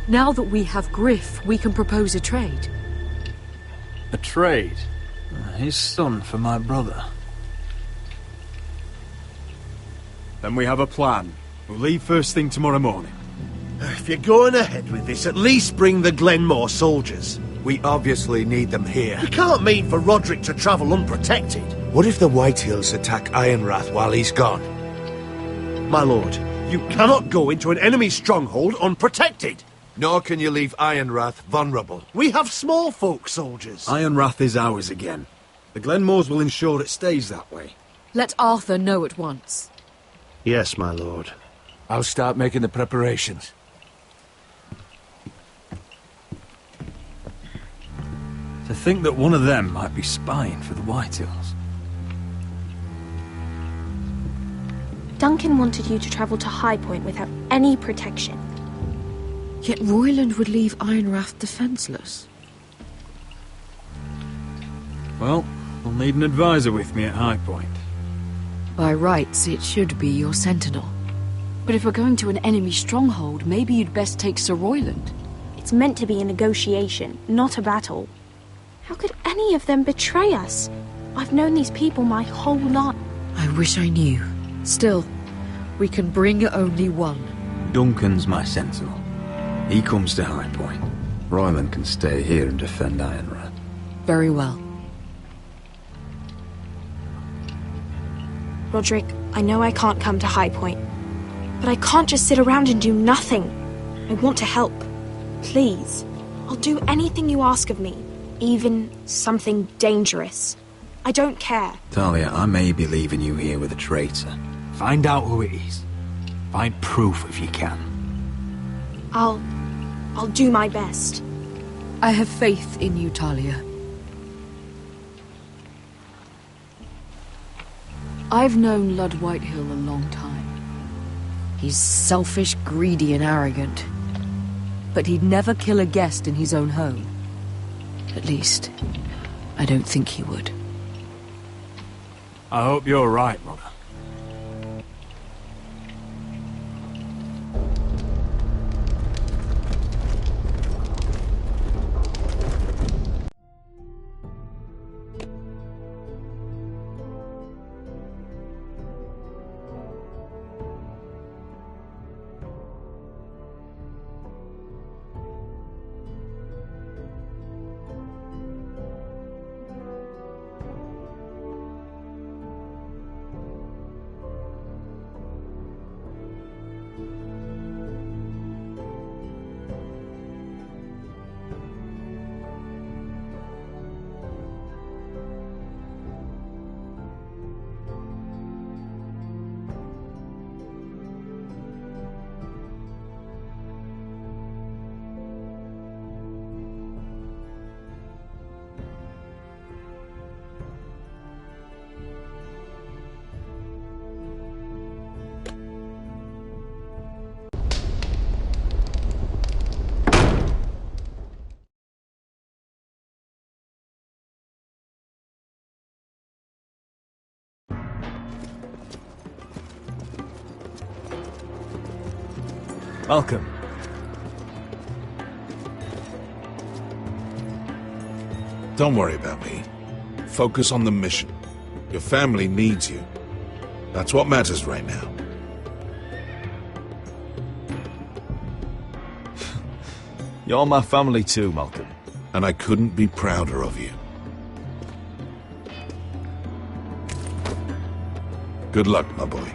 L: Now that we have Griff, we can propose a trade.
P: A trade? His son for my brother.
X: Then we have a plan. We'll leave first thing tomorrow morning.
W: If you're going ahead with this, at least bring the Glenmore soldiers.
J: We obviously need them here.
W: You can't mean for Roderick to travel unprotected.
J: What if the Whitehills attack Ironrath while he's gone?
W: My lord, you cannot go into an enemy stronghold unprotected.
J: Nor can you leave Ironrath vulnerable.
W: We have small folk soldiers.
X: Ironrath is ours again. The Glenmores will ensure it stays that way.
L: Let Arthur know at once.
W: Yes, my lord.
J: I'll start making the preparations.
P: To think that one of them might be spying for the Whitehills.
K: Duncan wanted you to travel to High Point without any protection.
L: Yet Royland would leave Ironrath defenseless.
P: Well, I'll need an advisor with me at High Point.
L: By rights, it should be your sentinel. But if we're going to an enemy stronghold, maybe you'd best take Sir Royland.
K: It's meant to be a negotiation, not a battle. How could any of them betray us? I've known these people my whole life.
L: I wish I knew. Still, we can bring only one.
P: Duncan's my sentinel. He comes to High Point. Royland can stay here and defend Ironrath.
L: Very well.
K: Roderick, I know I can't come to High Point, but I can't just sit around and do nothing. I want to help. Please. I'll do anything you ask of me, even something dangerous. I don't care.
P: Talia, I may be leaving you here with a traitor.
W: Find out who it is. Find proof if you can.
K: I'll do my best.
L: I have faith in you, Talia. I've known Lud Whitehill a long time. He's selfish, greedy, and arrogant. But he'd never kill a guest in his own home. At least, I don't think he would.
W: I hope you're right, Mother. Welcome.
J: Don't worry about me. Focus on the mission. Your family needs you. That's what matters right now.
W: You're my family too, Malcolm.
J: And I couldn't be prouder of you. Good luck, my boy.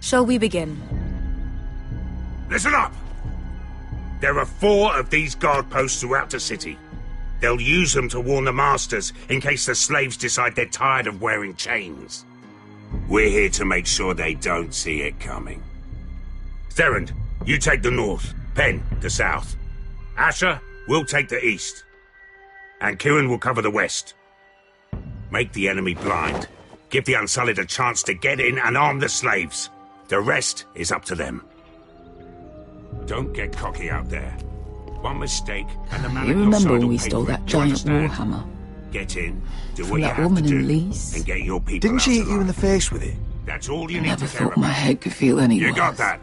B: Shall we begin?
C: Listen up! There are 4 of these guard posts throughout the city. They'll use them to warn the masters in case the slaves decide they're tired of wearing chains. We're here to make sure they don't see it coming. Therend, you take the north. Penn, the south. Asher, we'll take the east. And Kieran will cover the west. Make the enemy blind. Give the Unsullied a chance to get in and arm the slaves. The rest is up to them. Don't get cocky out there. One mistake and the man
A: You
C: at your
A: remember
C: side
A: when
C: will
A: we
C: pay
A: stole
C: for it.
A: that
C: Do you
A: giant
C: understand?
A: warhammer?
C: Get in, do
A: From
C: what you
A: that
C: have
A: woman
C: to do,
A: in Lease?
C: and get your people
W: Didn't she
C: out
W: hit you in the face with it?
C: That's all you
A: I
C: need
A: never
C: to care
A: thought my
C: about.
A: head could feel any
C: You
A: worse.
C: got that?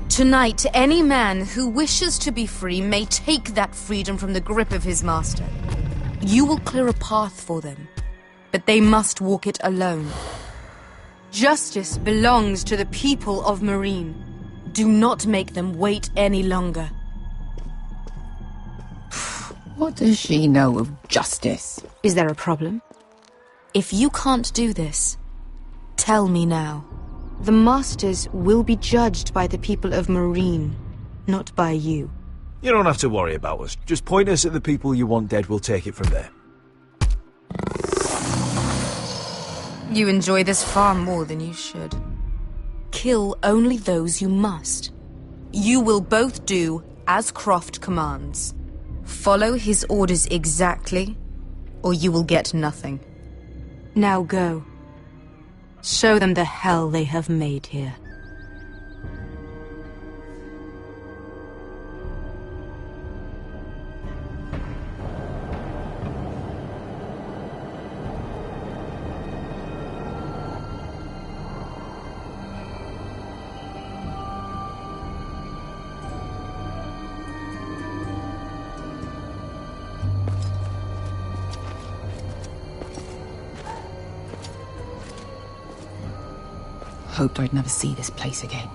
B: Tonight, any man who wishes to be free may take that freedom from the grip of his master. You will clear a path for them, but they must walk it alone. Justice belongs to the people of Marine. Do not make them wait any longer.
A: What does she know of justice?
B: Is there a problem? If you can't do this, tell me now. The Masters will be judged by the people of Marine, not by you.
W: You don't have to worry about us. Just point us at the people you want dead, we'll take it from there.
B: You enjoy this far more than you should. Kill only those you must. You will both do as Croft commands. Follow his orders exactly, or you will get nothing.
L: Now go. Show them the hell they have made here.
A: Hoped I'd never see this place again.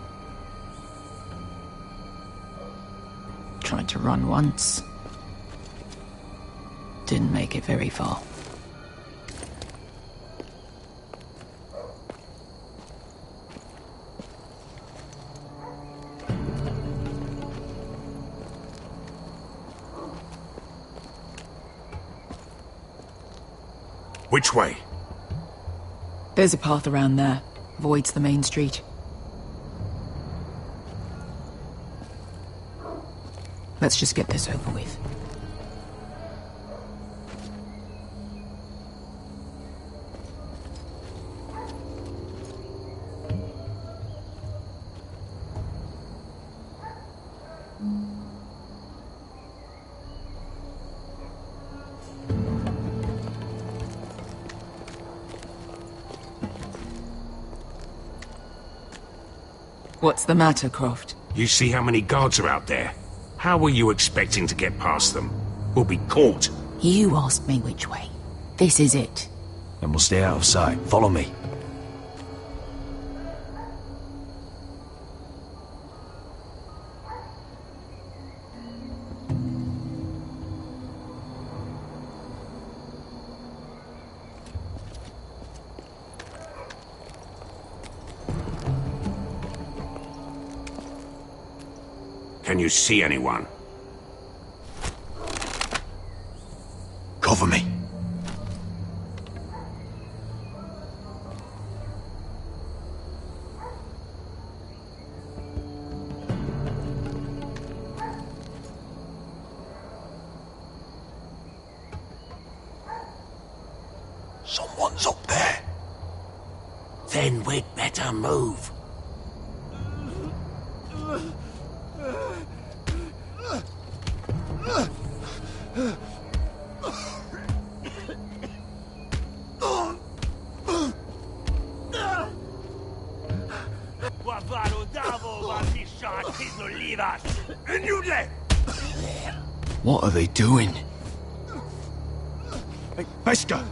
A: Tried to run once. Didn't make it very far.
C: Which way?
A: There's a path around there. Avoids the main street. Let's just get this over with. What's the matter, Croft?
C: You see how many guards are out there? How were you expecting to get past them? We'll be caught.
A: You asked me which way. This is it.
T: Then we'll stay out of sight. Follow me.
C: Can you see anyone?
T: Cover me.
J: Someone's up there. Then we'd better move.
T: What are they doing?
W: Hey, Pesca!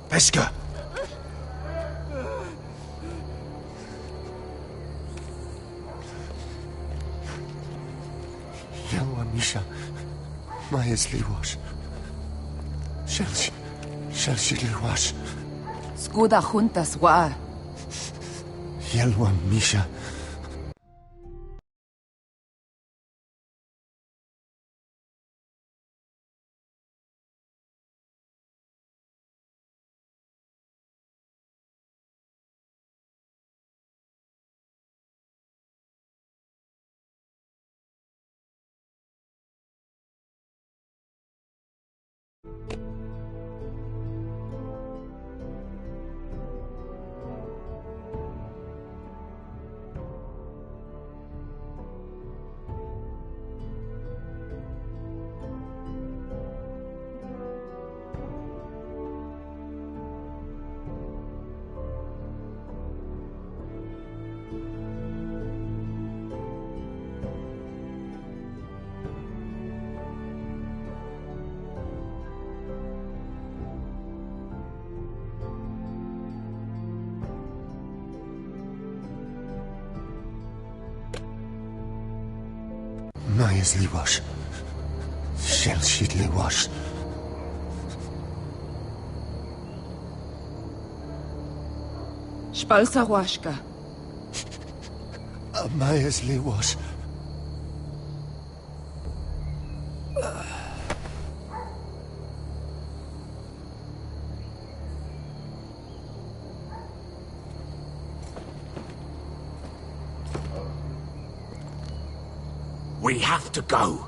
T: Pesca!
Q: Yelwa Misha, Majes Liwash. Shelshi Liwash.
A: Skuda juntas wa.
Q: Yelwa Misha. Majes Liwash. Shelshi Liwash.
A: Spalsa Washka.
Q: Majes Liwash.
J: We have to go.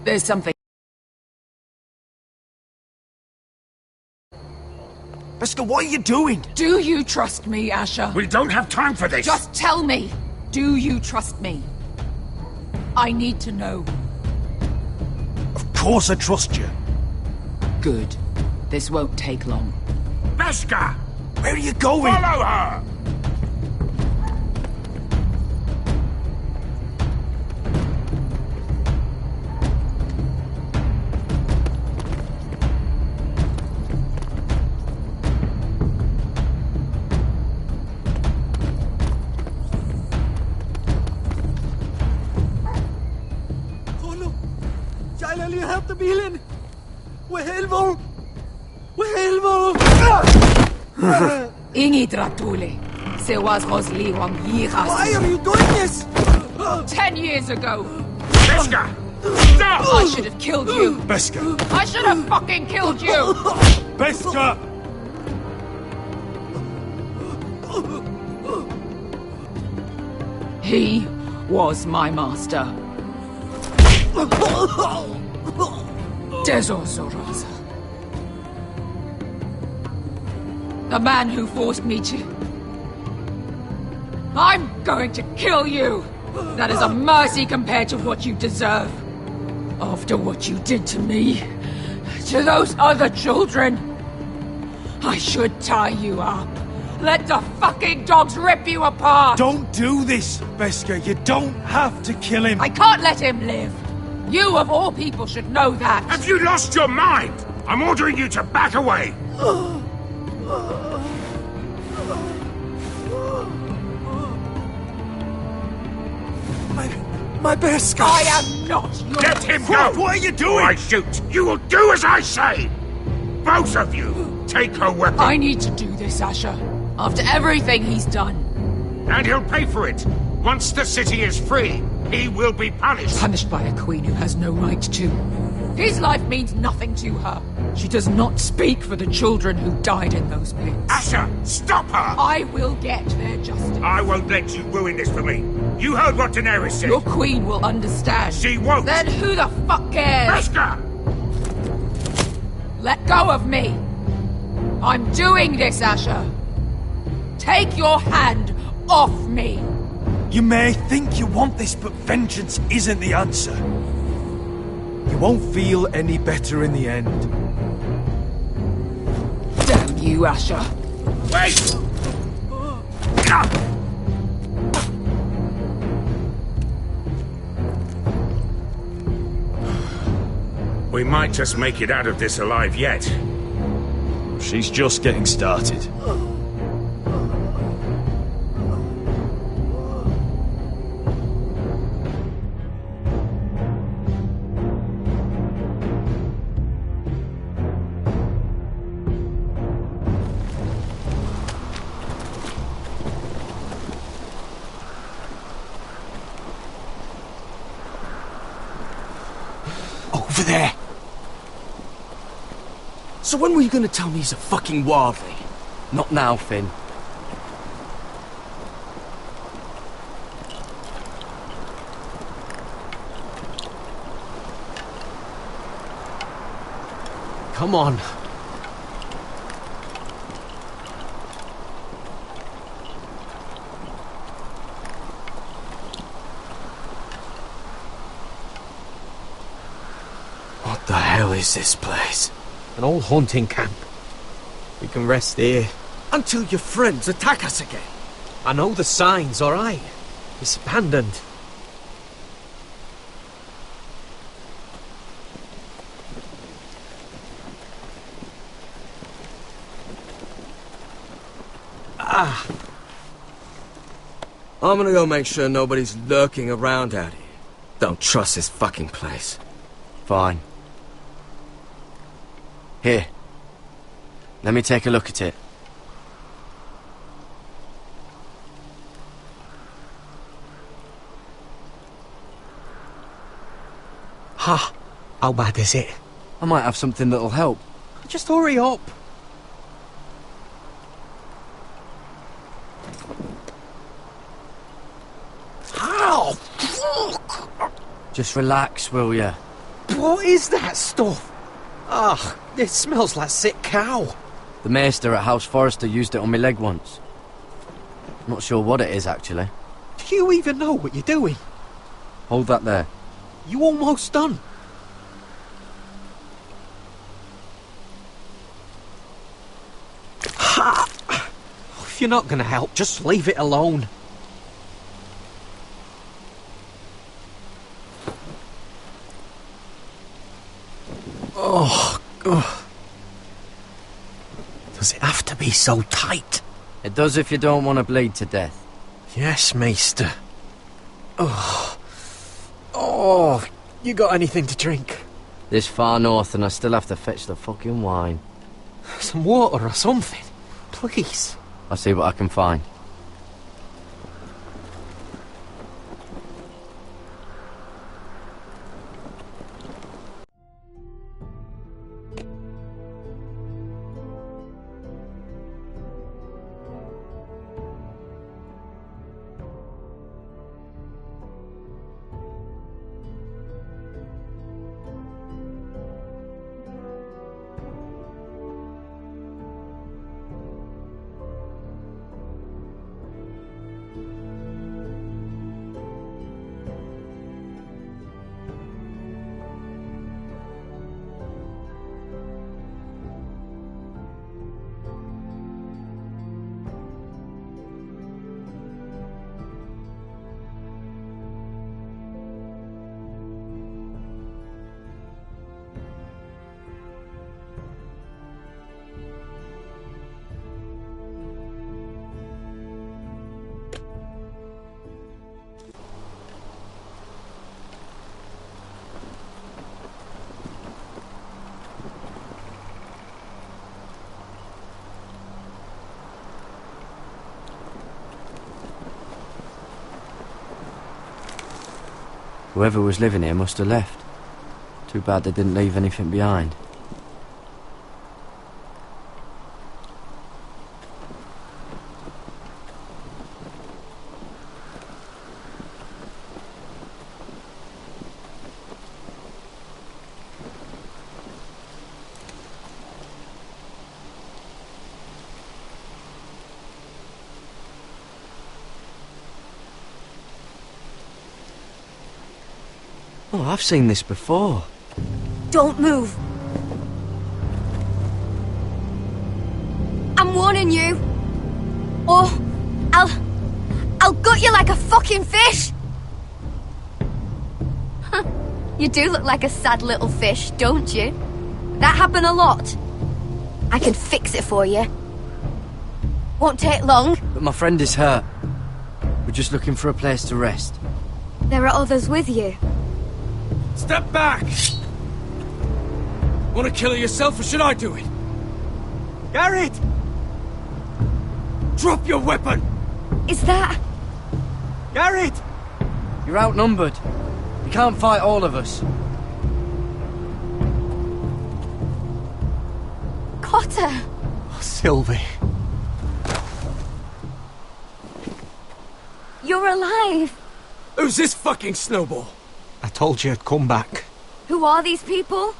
A: There's something.
W: Beskha, what are you doing?
A: Do you trust me, Asher?
C: We don't have time for this!
A: Just tell me! Do you trust me? I need to know.
W: Of course I trust you.
A: Good. This won't take long.
C: Beskha!
W: Where are you going?
C: Follow her!
W: Bilen! Wehelvo! Wehelvo!
A: Ingi Dratule. Se was Rosli Wang Yiras.
W: Why are you doing this?
A: 10 years ago.
C: Beskha! Stop!
A: I should have killed you.
W: Beskha!
A: I should have fucking killed you!
W: Beskha!
A: He was my master. Dezor Zoraza. The man who forced me to... I'm going to kill you! That is a mercy compared to what you deserve. After what you did to me, to those other children, I should tie you up. Let the fucking dogs rip you apart!
W: Don't do this, Beskha. You don't have to kill him.
A: I can't let him live. You, of all people, should know that.
C: Have you lost your mind? I'm ordering you to back away.
W: My Beskha!
A: I am not your...
C: Let him go!
W: What are you doing?
C: Or I shoot! You will do as I say! Both of you, take her weapon.
A: I need to do this, Asher. After everything he's done.
C: And he'll pay for it. Once the city is free, he will be punished.
A: Punished by a queen who has no right to. His life means nothing to her. She does not speak for the children who died in those pits.
C: Asher, stop her!
A: I will get their justice.
C: I won't let you ruin this for me. You heard what Daenerys said.
A: Your queen will understand.
C: She won't.
A: Then who the fuck cares?
C: Beskha!
A: Let go of me. I'm doing this, Asher. Take your hand off me.
W: You may think you want this, but vengeance isn't the answer. You won't feel any better in the end.
A: Damn you, Asher.
C: Wait! We might just make it out of this alive yet.
W: She's just getting started.
R: Over there! So when were you gonna tell me he's a fucking wildling?
G: Not now, Finn. Come on.
R: What the hell is this place?
E: An old hunting camp. We can rest here.
R: Until your friends attack us again.
E: I know the signs, alright? It's abandoned.
R: I'm gonna go make sure nobody's lurking around out here. Don't trust this fucking place.
G: Fine. Here. Let me take a look at it.
E: Ha! How bad is it?
G: I might have something that'll help.
E: Just hurry up. Ow! Fuck!
G: Just relax, will ya?
E: What is that stuff? Ah, it smells like sick cow.
G: The maester at House Forrester used it on my leg once. Not sure what it is, actually.
E: Do you even know what you're doing?
G: Hold that there.
E: You almost done. Ha! If you're not gonna help, just leave it alone. Oh, God. Does it have to be so tight?
G: It does if you don't want to bleed to death.
E: Yes, Maester. Oh. Oh, you got anything to drink?
G: This far north and I still have to fetch the fucking wine.
E: Some water or something, please.
G: I'll see what I can find. Whoever was living here must have left. Too bad they didn't leave anything behind. Oh, I've seen this before.
B: Don't move. I'm warning you. Or I'll gut you like a fucking fish. You do look like a sad little fish, don't you? That happen a lot. I can fix it for you. Won't take long.
G: But my friend is hurt. We're just looking for a place to rest.
B: There are others with you.
V: Step back! Want to kill her yourself, or should I do it? Garrett! Drop your weapon!
B: Is that...
V: Garrett!
G: You're outnumbered. You can't fight all of us.
B: Cotter!
E: Oh, Sylvie.
B: You're alive!
V: Who's this fucking snowball?
E: I told you I'd come back.
B: Who are these people?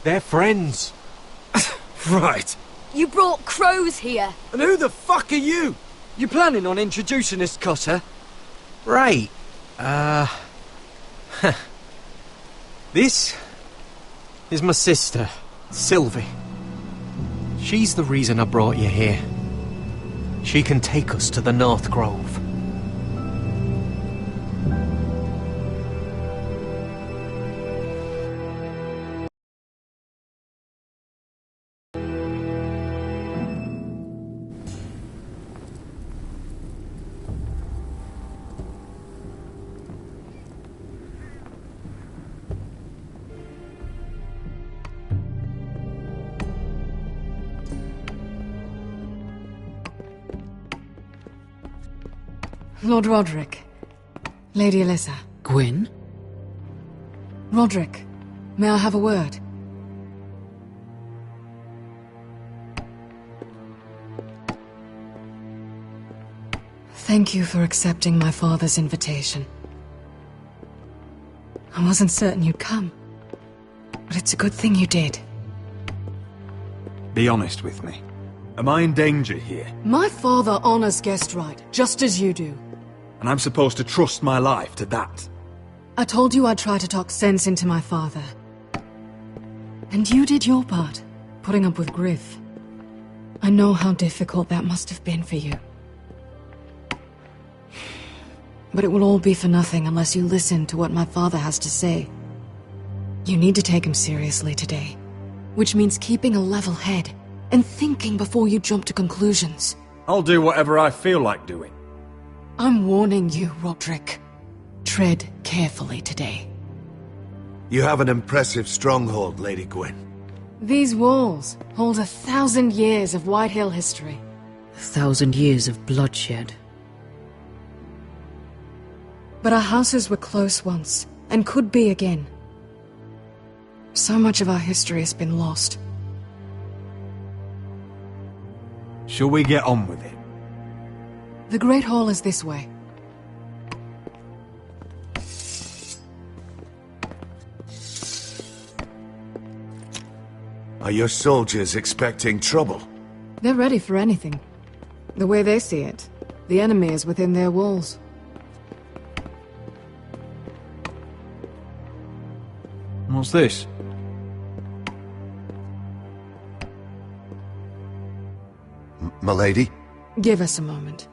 E: They're friends.
V: Right.
B: You brought crows here.
V: And who the fuck are you?
G: You planning on introducing us, Cotter?
E: Right. This is my sister, Sylvie. She's the reason I brought you here. She can take us to the North Grove.
H: Lord Roderick. Lady Alyssa.
L: Gwyn?
H: Roderick, may I have a word? Thank you for accepting my father's invitation. I wasn't certain you'd come, but it's a good thing you did.
X: Be honest with me. Am I in danger here?
H: My father honors guest right, just as you do.
X: And I'm supposed to trust my life to that?
H: I told you I'd try to talk sense into my father. And you did your part, putting up with Griff. I know how difficult that must have been for you. But it will all be for nothing unless you listen to what my father has to say. You need to take him seriously today, which means keeping a level head and thinking before you jump to conclusions.
X: I'll do whatever I feel like doing.
H: I'm warning you, Roderick. Tread carefully today.
J: You have an impressive stronghold, Lady Gwyn.
H: These walls hold 1,000 years of White Hill history.
L: 1,000 years of bloodshed.
H: But our houses were close once, and could be again. So much of our history has been lost.
X: Shall we get on with it?
H: The Great Hall is this way.
J: Are your soldiers expecting trouble?
H: They're ready for anything. The way they see it, the enemy is within their walls.
X: What's this?
J: Milady?
H: Give us a moment.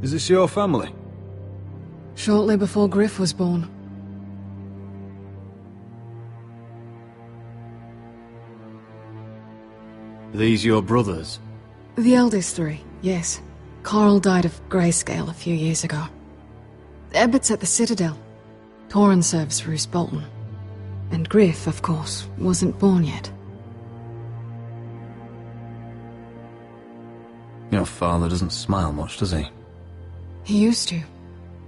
X: Is this your family?
H: Shortly before Griff was born.
X: These your brothers?
H: The eldest three, yes. Carl died of grayscale a few years ago. Ebbett's at the Citadel. Torrin serves Roose Bolton. And Griff, of course, wasn't born yet.
P: Your father doesn't smile much, does he?
H: He used to,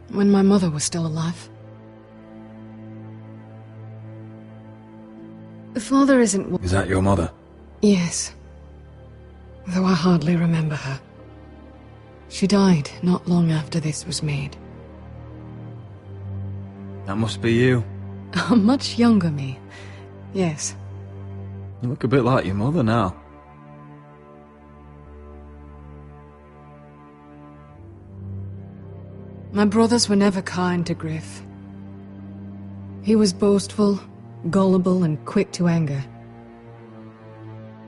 H: when my mother was still alive. Father isn't...
P: Is that your mother?
H: Yes. Though I hardly remember her. She died not long after this was made.
P: That must be you.
H: A much younger me. Yes.
P: You look a bit like your mother now.
H: My brothers were never kind to Griff. He was boastful, gullible, and quick to anger.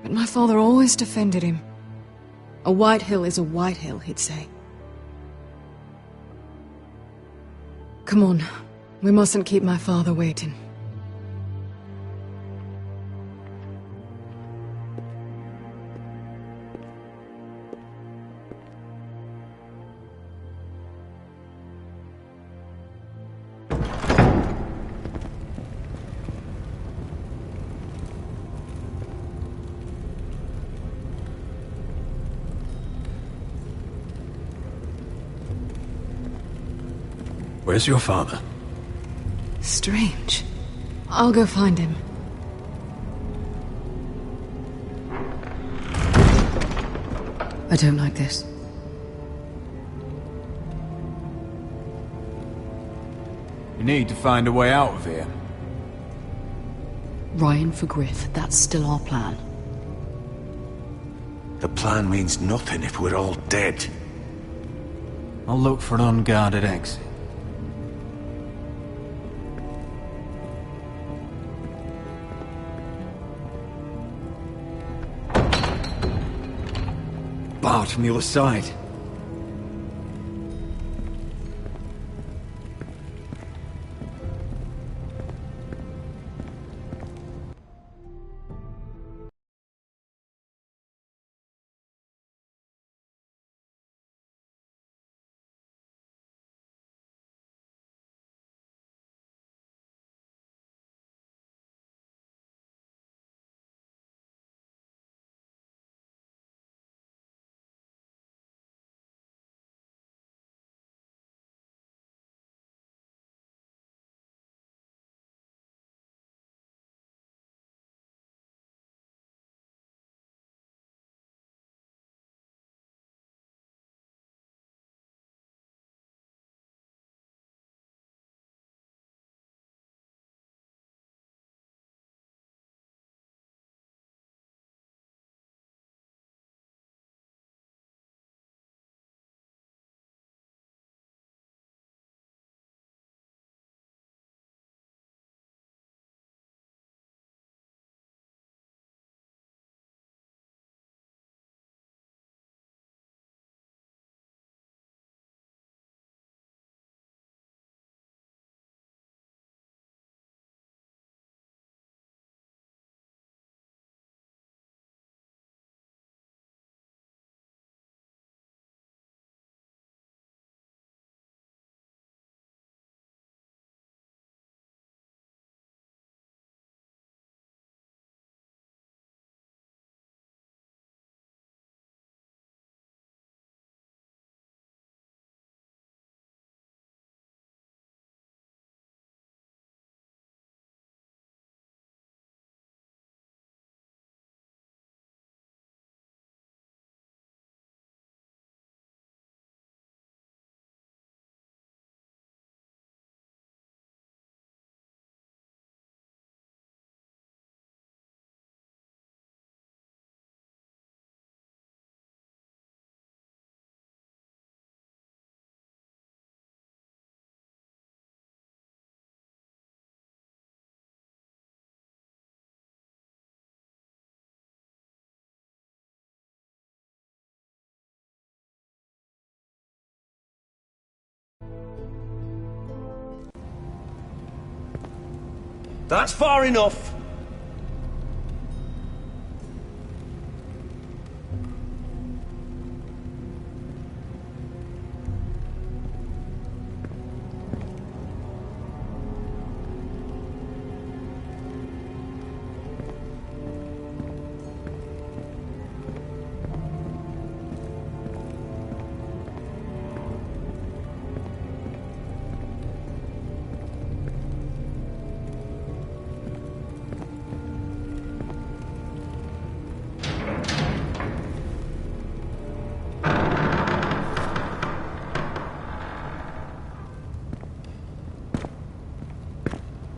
H: But my father always defended him. A White Hill is a White Hill, he'd say. Come on, we mustn't keep my father waiting.
P: Where's your father?
H: Strange. I'll go find him.
L: I don't like this.
X: You need to find a way out of here.
L: Ryan for Griff, that's still our plan.
J: The plan means nothing if we're all dead.
X: I'll look for an unguarded exit. Barred from the other side.
T: That's far enough.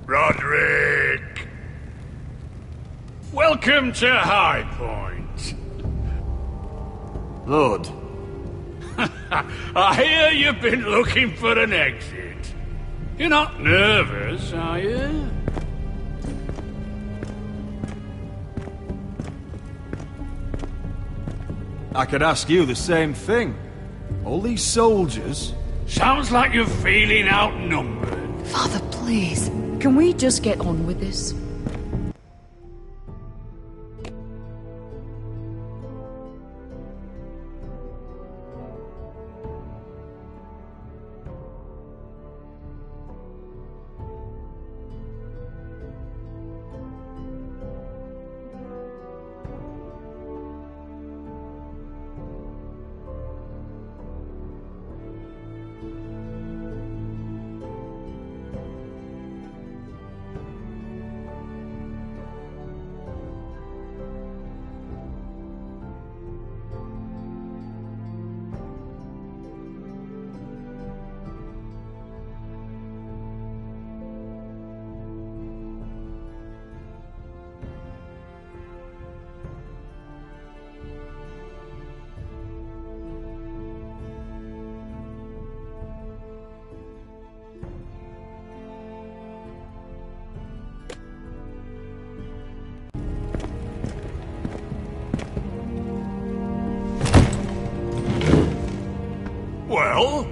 C: Roderick! Welcome to High Point.
X: Lord.
C: I hear you've been looking for an exit. You're not nervous, are you?
X: I could ask you the same thing. All these soldiers...
C: Sounds like you're feeling outnumbered.
L: Father, please. Can we just get on with this?
C: Well?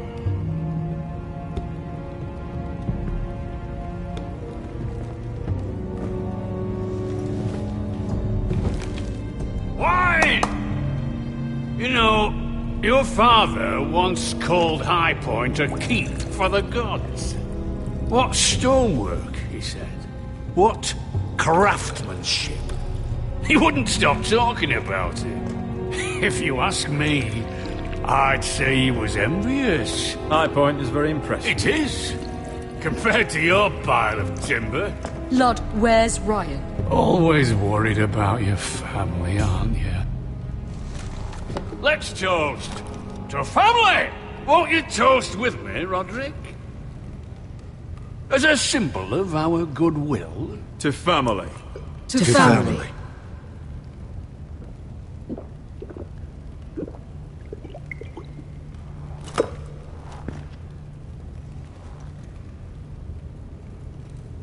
C: Wine! You know, your father once called High Point a keep for the gods. What stonework, he said. What craftsmanship. He wouldn't stop talking about it. If you ask me, I'd say he was envious.
X: High Point is very impressive.
C: It is. Compared to your pile of timber.
L: Lord, where's Ryan?
C: Always worried about your family, aren't you? Let's toast to family! Won't you toast with me, Roderick? As a symbol of our goodwill.
X: To family.
H: To family.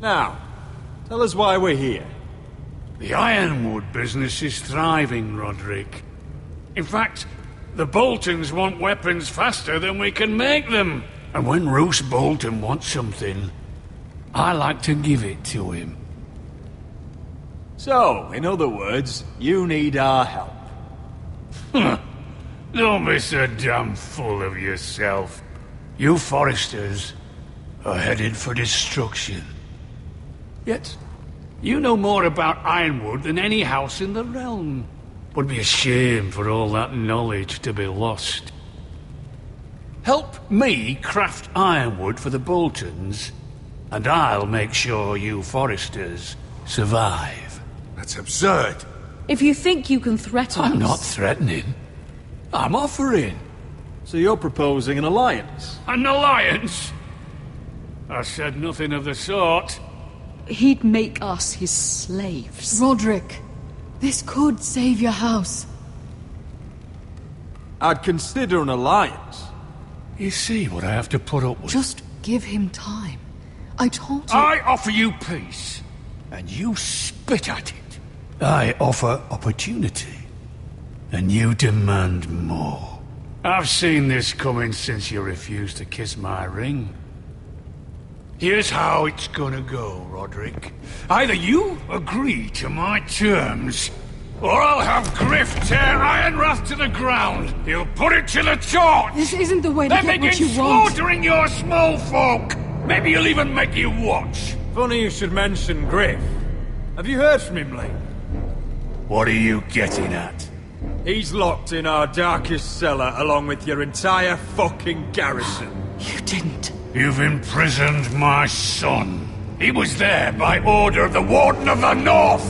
X: Now, tell us why we're here.
C: The ironwood business is thriving, Roderick. In fact, the Boltons want weapons faster than we can make them. And when Roose Bolton wants something, I like to give it to him.
X: So, in other words, you need our help.
C: Don't be so damn full of yourself. You Foresters are headed for destruction. Yet, you know more about Ironwood than any house in the realm. Would be a shame for all that knowledge to be lost. Help me craft ironwood for the Boltons, and I'll make sure you Foresters survive.
J: That's absurd.
L: If you think you can threaten us...
C: I'm not threatening. I'm offering.
X: So you're proposing an alliance?
C: An alliance? I said nothing of the sort.
L: He'd make us his slaves.
H: Roderick, this could save your house.
X: I'd consider an alliance.
C: You see what I have to put up with?
H: Just give him time. I told you...
C: I offer you peace, and you spit at it. I offer opportunity, and you demand more. I've seen this coming since you refused to kiss my ring. Here's how it's gonna go, Roderick. Either you agree to my terms, or I'll have Griff tear Ironwrath to the ground. He'll put it to the torch.
H: This isn't the way to
C: then
H: get what
C: begin
H: you want.
C: slaughtering your small folk. Maybe he'll even make you watch.
X: Funny you should mention Griff. Have you heard from him lately?
C: What are you getting at?
X: He's locked in our darkest cellar along with your entire fucking garrison.
H: You didn't.
C: You've imprisoned my son. He was there by order of the Warden of the North.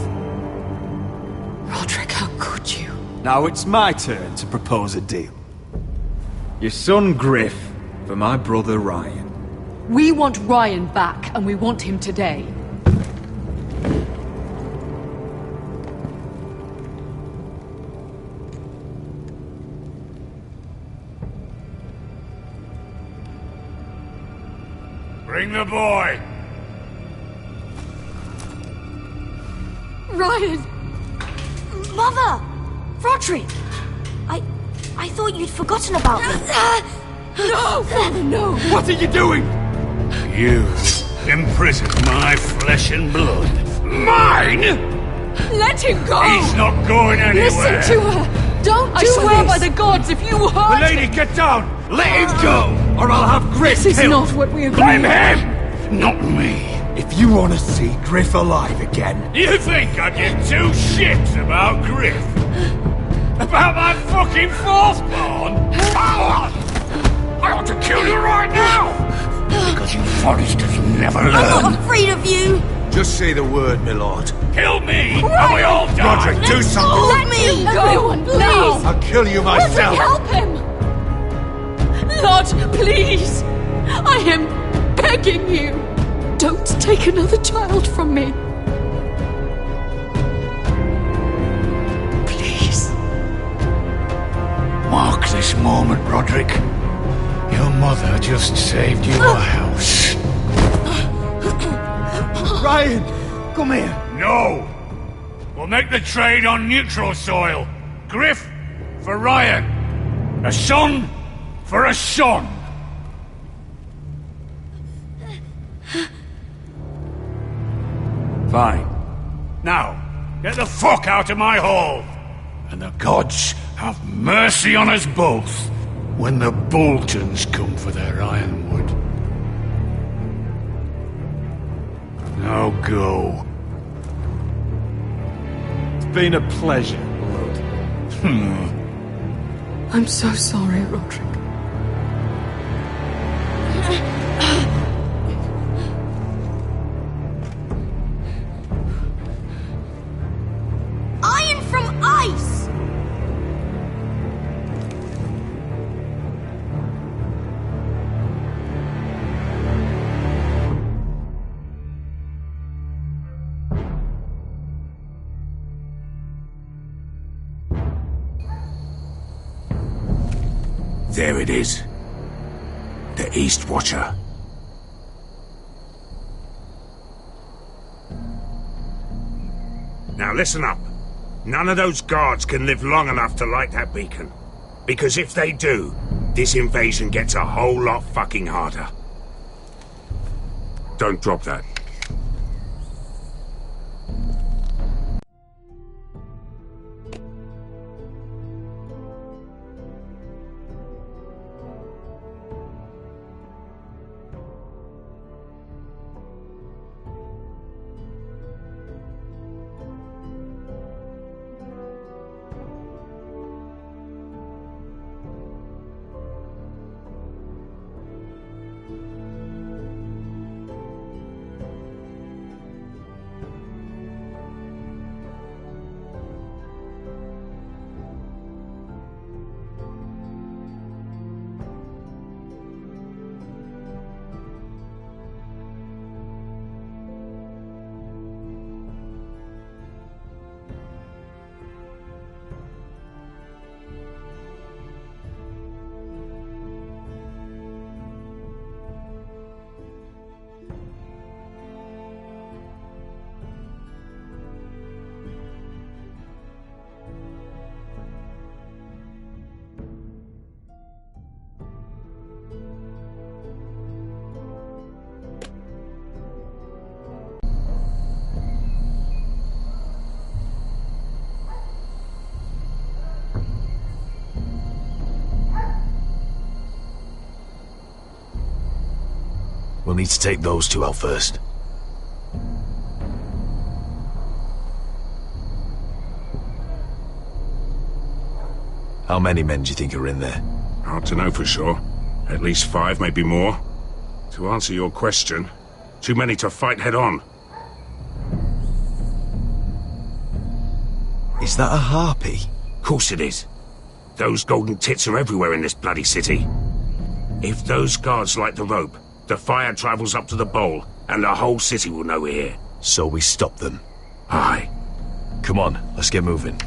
H: Roderick, how could you?
X: Now it's my turn to propose a deal. Your son Griff for my brother Ryan.
L: We want Ryan back, and we want him today.
C: Bring the boy!
K: Ryan! Mother! Roderick! I thought you'd forgotten about me.
H: No! Father, no!
X: What are you doing?
C: You imprisoned my flesh and blood. Mine?!
L: Let him go!
C: He's not going anywhere!
L: Listen to her! Don't
H: I
L: do
H: swear
L: this!
H: by the gods, if you hurt
C: The lady, get down! Let him go!
X: Or I'll have Griff
H: This is
X: killed!
H: not what we agreed.
C: Blame him! Not me!
X: If you want to see Griff alive again...
C: You think I give two shits about Griff? About my fucking fourthborn? I ought to kill you right now! Because you Foresters never learn.
K: I'm not afraid of you!
J: Just say the word, my lord.
C: Kill me, and we all die!
J: Roderick, do something!
K: Let me go!
H: Everyone, please!
J: I'll kill you myself!
H: Help him! Lord, please! I am begging you! Don't take another child from me! Please.
C: Mark this moment, Roderick. Your mother just saved you a house.
X: Ryan, come here.
C: No! We'll make the trade on neutral soil. Griff for Ryan. A son for a son. Fine. Now, get the fuck out of my hall! And the gods have mercy on us both when the Boltons come for their ironwood. Now go.
X: It's been a pleasure, Lord.
H: I'm so sorry, Roderick.
S: Iron from ice!
C: There it is. The East Watcher. Now listen up. None of those guards can live long enough to light that beacon. Because if they do, this invasion gets a whole lot fucking harder. Don't drop that.
J: We'll need to take those two out first. How many men do you think are in there?
C: Hard to know for sure. At least 5, maybe more. To answer your question, too many to fight head on.
J: Is that a harpy?
C: Course it is. Those golden tits are everywhere in this bloody city. If those guards light the rope, the fire travels up to the bowl, and the whole city will know we're here.
J: So we stop them.
C: Aye.
J: Come on, let's get moving.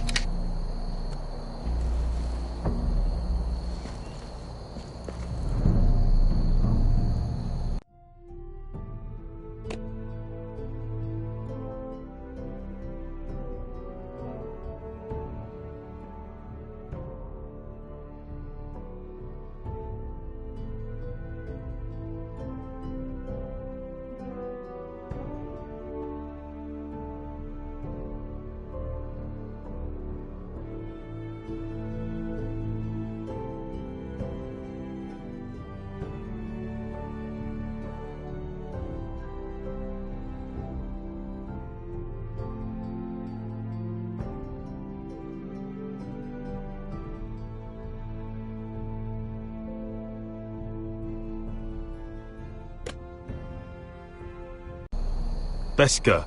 J: Beska.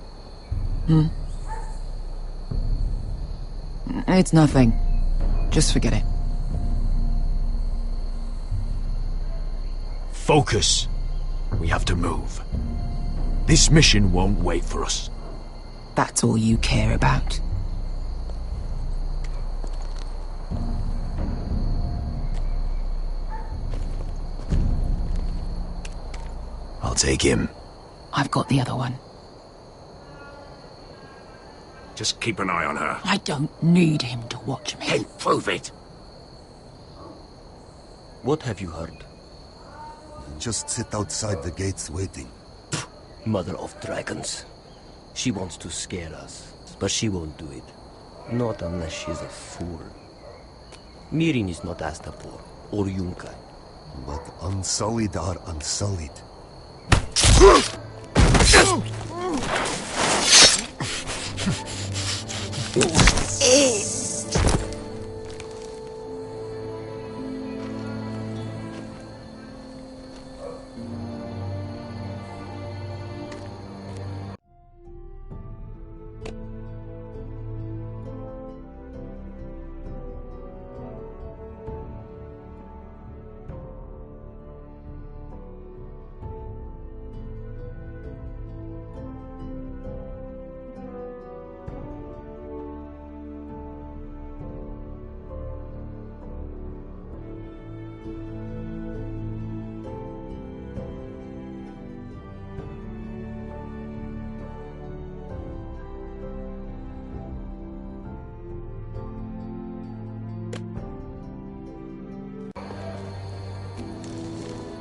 A: It's nothing. Just forget it.
J: Focus. We have to move. This mission won't wait for us.
A: That's all you care about.
J: I'll take him.
A: I've got the other one.
C: Just keep an eye on her.
A: I don't need him to watch me.
C: Then prove it.
G: What have you heard?
Q: Just sit outside the gates waiting.
G: Mother of dragons. She wants to scare us, but she won't do it. Not unless she's a fool. Mirin is not Astapor, or Yunkai.
Q: But unsullied are unsullied.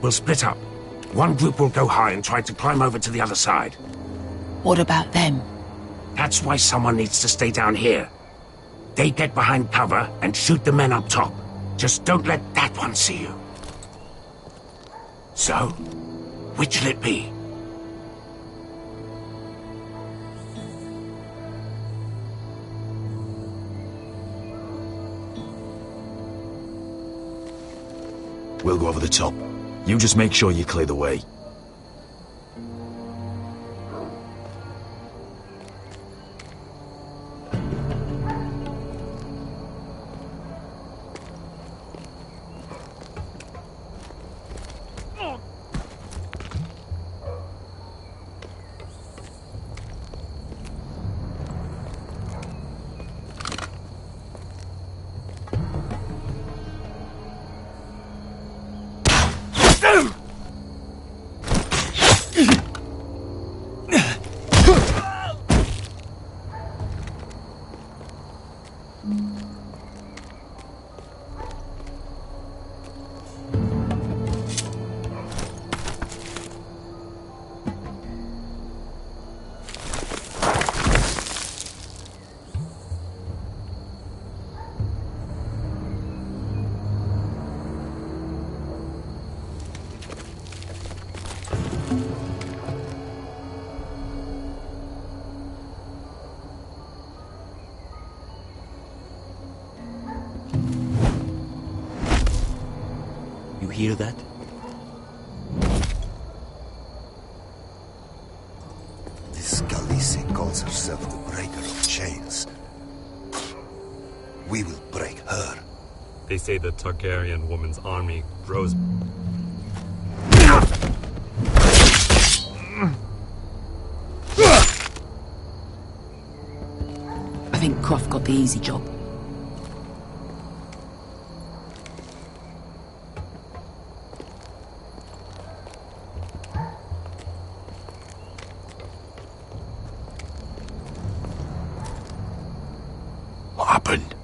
C: We'll split up. One group will go high and try to climb over to the other side.
A: What about them?
C: That's why someone needs to stay down here. They get behind cover and shoot the men up top. Just don't let that one see you. So, which'll it be?
X: We'll go over the top. You just make sure you clear the way.
G: You hear that?
Q: This Khaleesi calls herself the breaker of chains. We will break her.
F: They say the Targaryen woman's army grows.
A: I think Croft got the easy job.
C: What happened?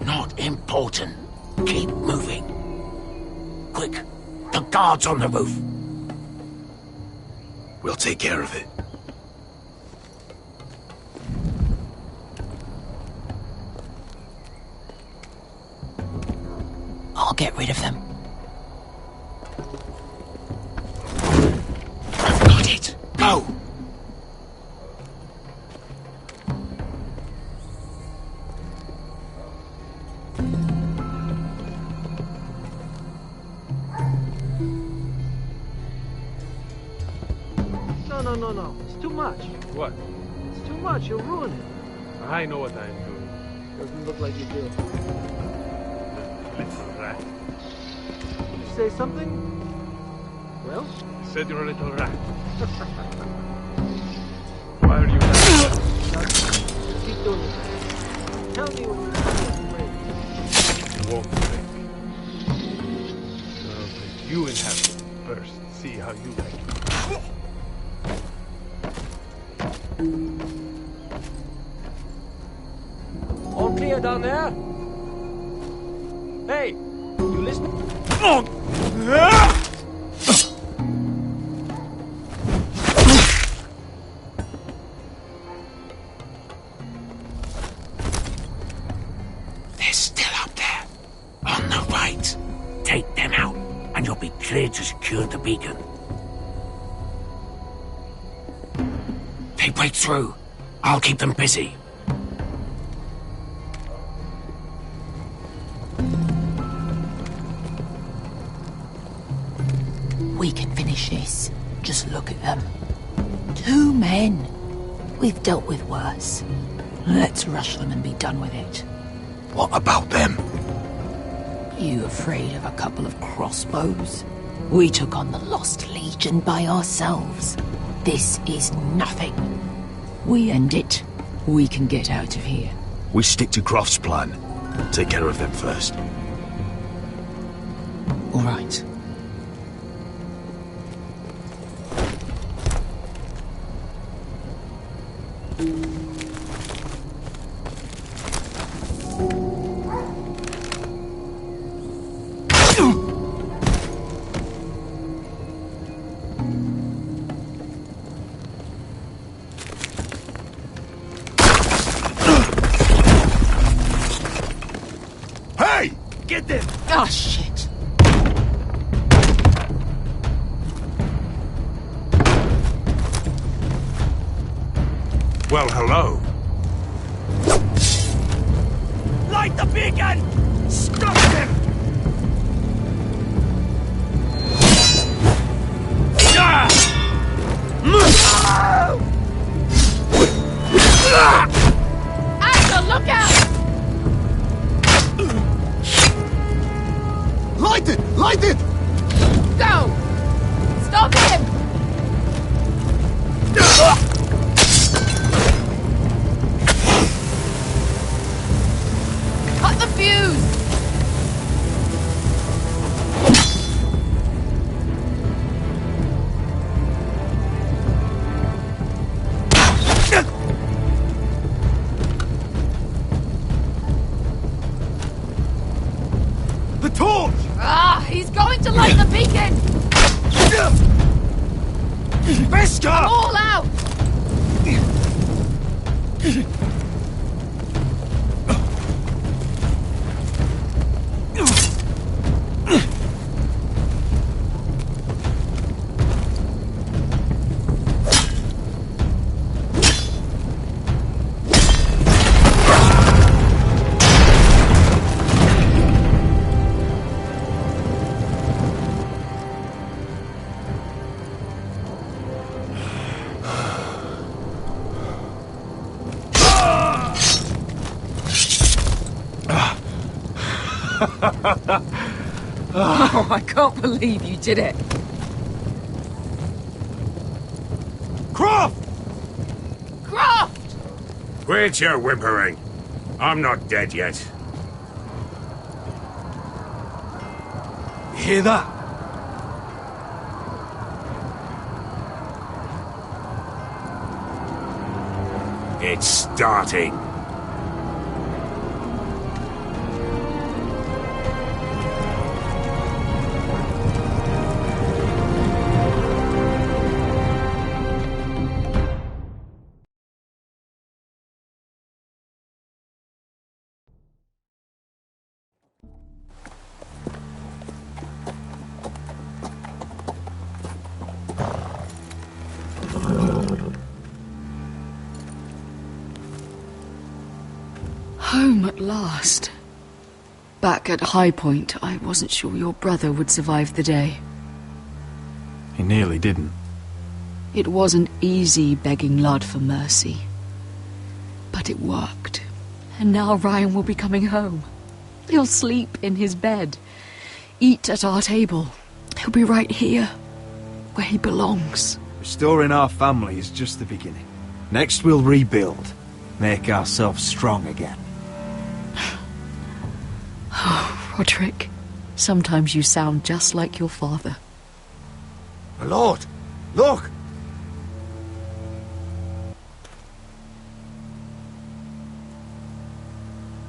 C: Not important. Keep moving. Quick, the guards on the roof.
X: We'll take care of it.
A: I'll get rid of them.
C: I've got it. Go!
I: No. It's too much.
F: What?
I: It's too much. You'll ruin it.
F: I know what I'm doing.
I: Doesn't look like you do.
F: Little rat.
I: Did you say something? Well?
F: I said you're a little rat. Why are you laughing?
I: Just keep doing it. Tell me when
F: You won't break. I'll take you in half first. See how you like it.
V: All clear down there? Hey, you listening?
J: to secure the beacon. They break through. I'll keep them busy.
A: We can finish this. Just look at them. 2 men. We've dealt with worse. Let's rush them and be done with it.
J: What about them?
A: You afraid of a couple of crossbows? We took on the Lost Legion by ourselves. This is nothing. We end it. We can get out of here.
J: We stick to Croft's plan. Take care of them first.
A: All right.
J: Hey! Get them!
A: Oh, shit.
C: Well, hello.
J: Light the beacon! Stop them!
U: Axel, look out!
J: Light it! Light it!
U: Go! Stop him! Cut the fuse!
J: The torch!
U: Ah, he's going to light the beacon!
J: Vesca!
U: I'm all out!
L: Oh, I can't believe you did it.
J: Croft!
U: Croft!
C: Quit your whimpering. I'm not dead yet.
J: You hear that?
C: It's starting.
L: Home at last. Back at High Point, I wasn't sure your brother would survive the day.
X: He nearly didn't.
L: It wasn't easy begging Lud for mercy. But it worked. And now Ryan will be coming home. He'll sleep in his bed. Eat at our table. He'll be right here, where he belongs.
W: Restoring our family is just the beginning. Next we'll rebuild. Make ourselves strong again.
L: Oh, Roderick. Sometimes you sound just like your father.
J: My lord, look!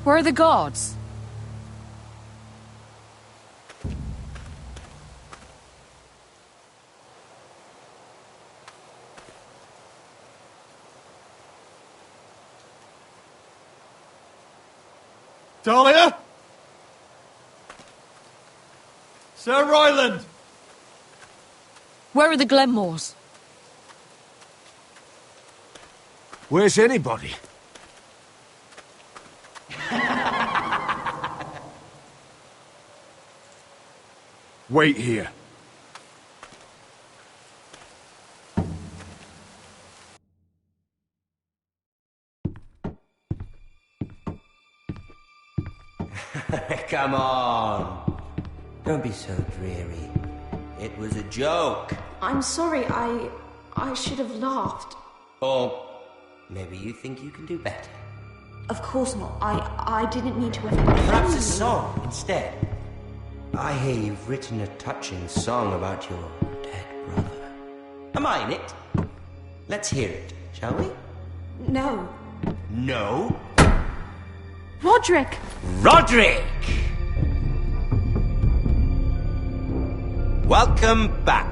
B: Where are the guards?
W: Dahlia? Sir Ryland!
L: Where are the Glenmores?
W: Where's anybody? Wait here.
T: Come on. Don't be so dreary. It was a joke.
K: I'm sorry, I should have laughed.
T: Or maybe you think you can do better.
K: Of course not. I didn't mean to offend.
T: Perhaps a song instead. I hear you've written a touching song about your dead brother. Am I in it? Let's hear it, shall we?
K: No.
T: No?
K: Roderick!
T: Roderick! Welcome back.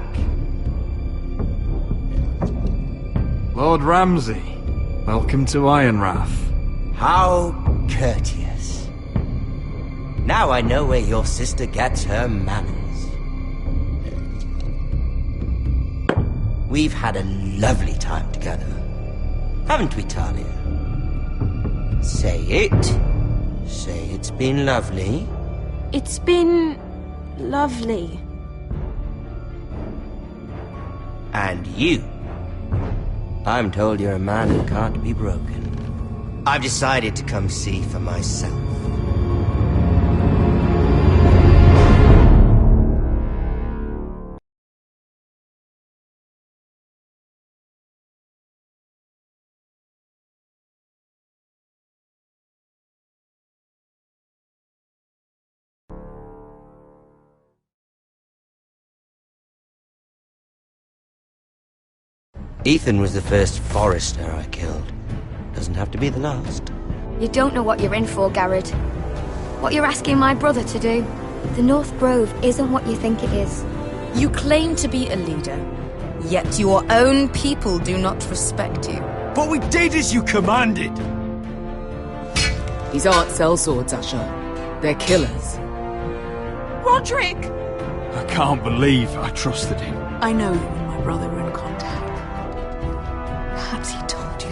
X: Lord Ramsay, welcome to Ironrath.
T: How courteous. Now I know where your sister gets her manners. We've had a lovely time together. Haven't we, Talia? Say it. Say it's been lovely.
K: It's been lovely.
T: And you. I'm told you're a man who can't be broken. I've decided to come see for myself. Ethan was the first Forester I killed. Doesn't have to be the last.
D: You don't know what you're in for, Garrett. What you're asking my brother to do. The North Grove isn't what you think it is.
B: You claim to be a leader, yet your own people do not respect you.
W: But we did as you commanded!
A: These aren't sellswords, Asher. They're killers.
U: Roderick!
W: I can't believe I trusted him.
M: I know you and my brother were in contact. Perhaps he told you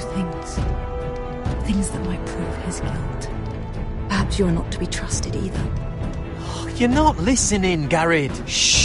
M: things that might prove his guilt. Perhaps you are not to be trusted either.
E: You're not listening, Garrett.
T: Shh!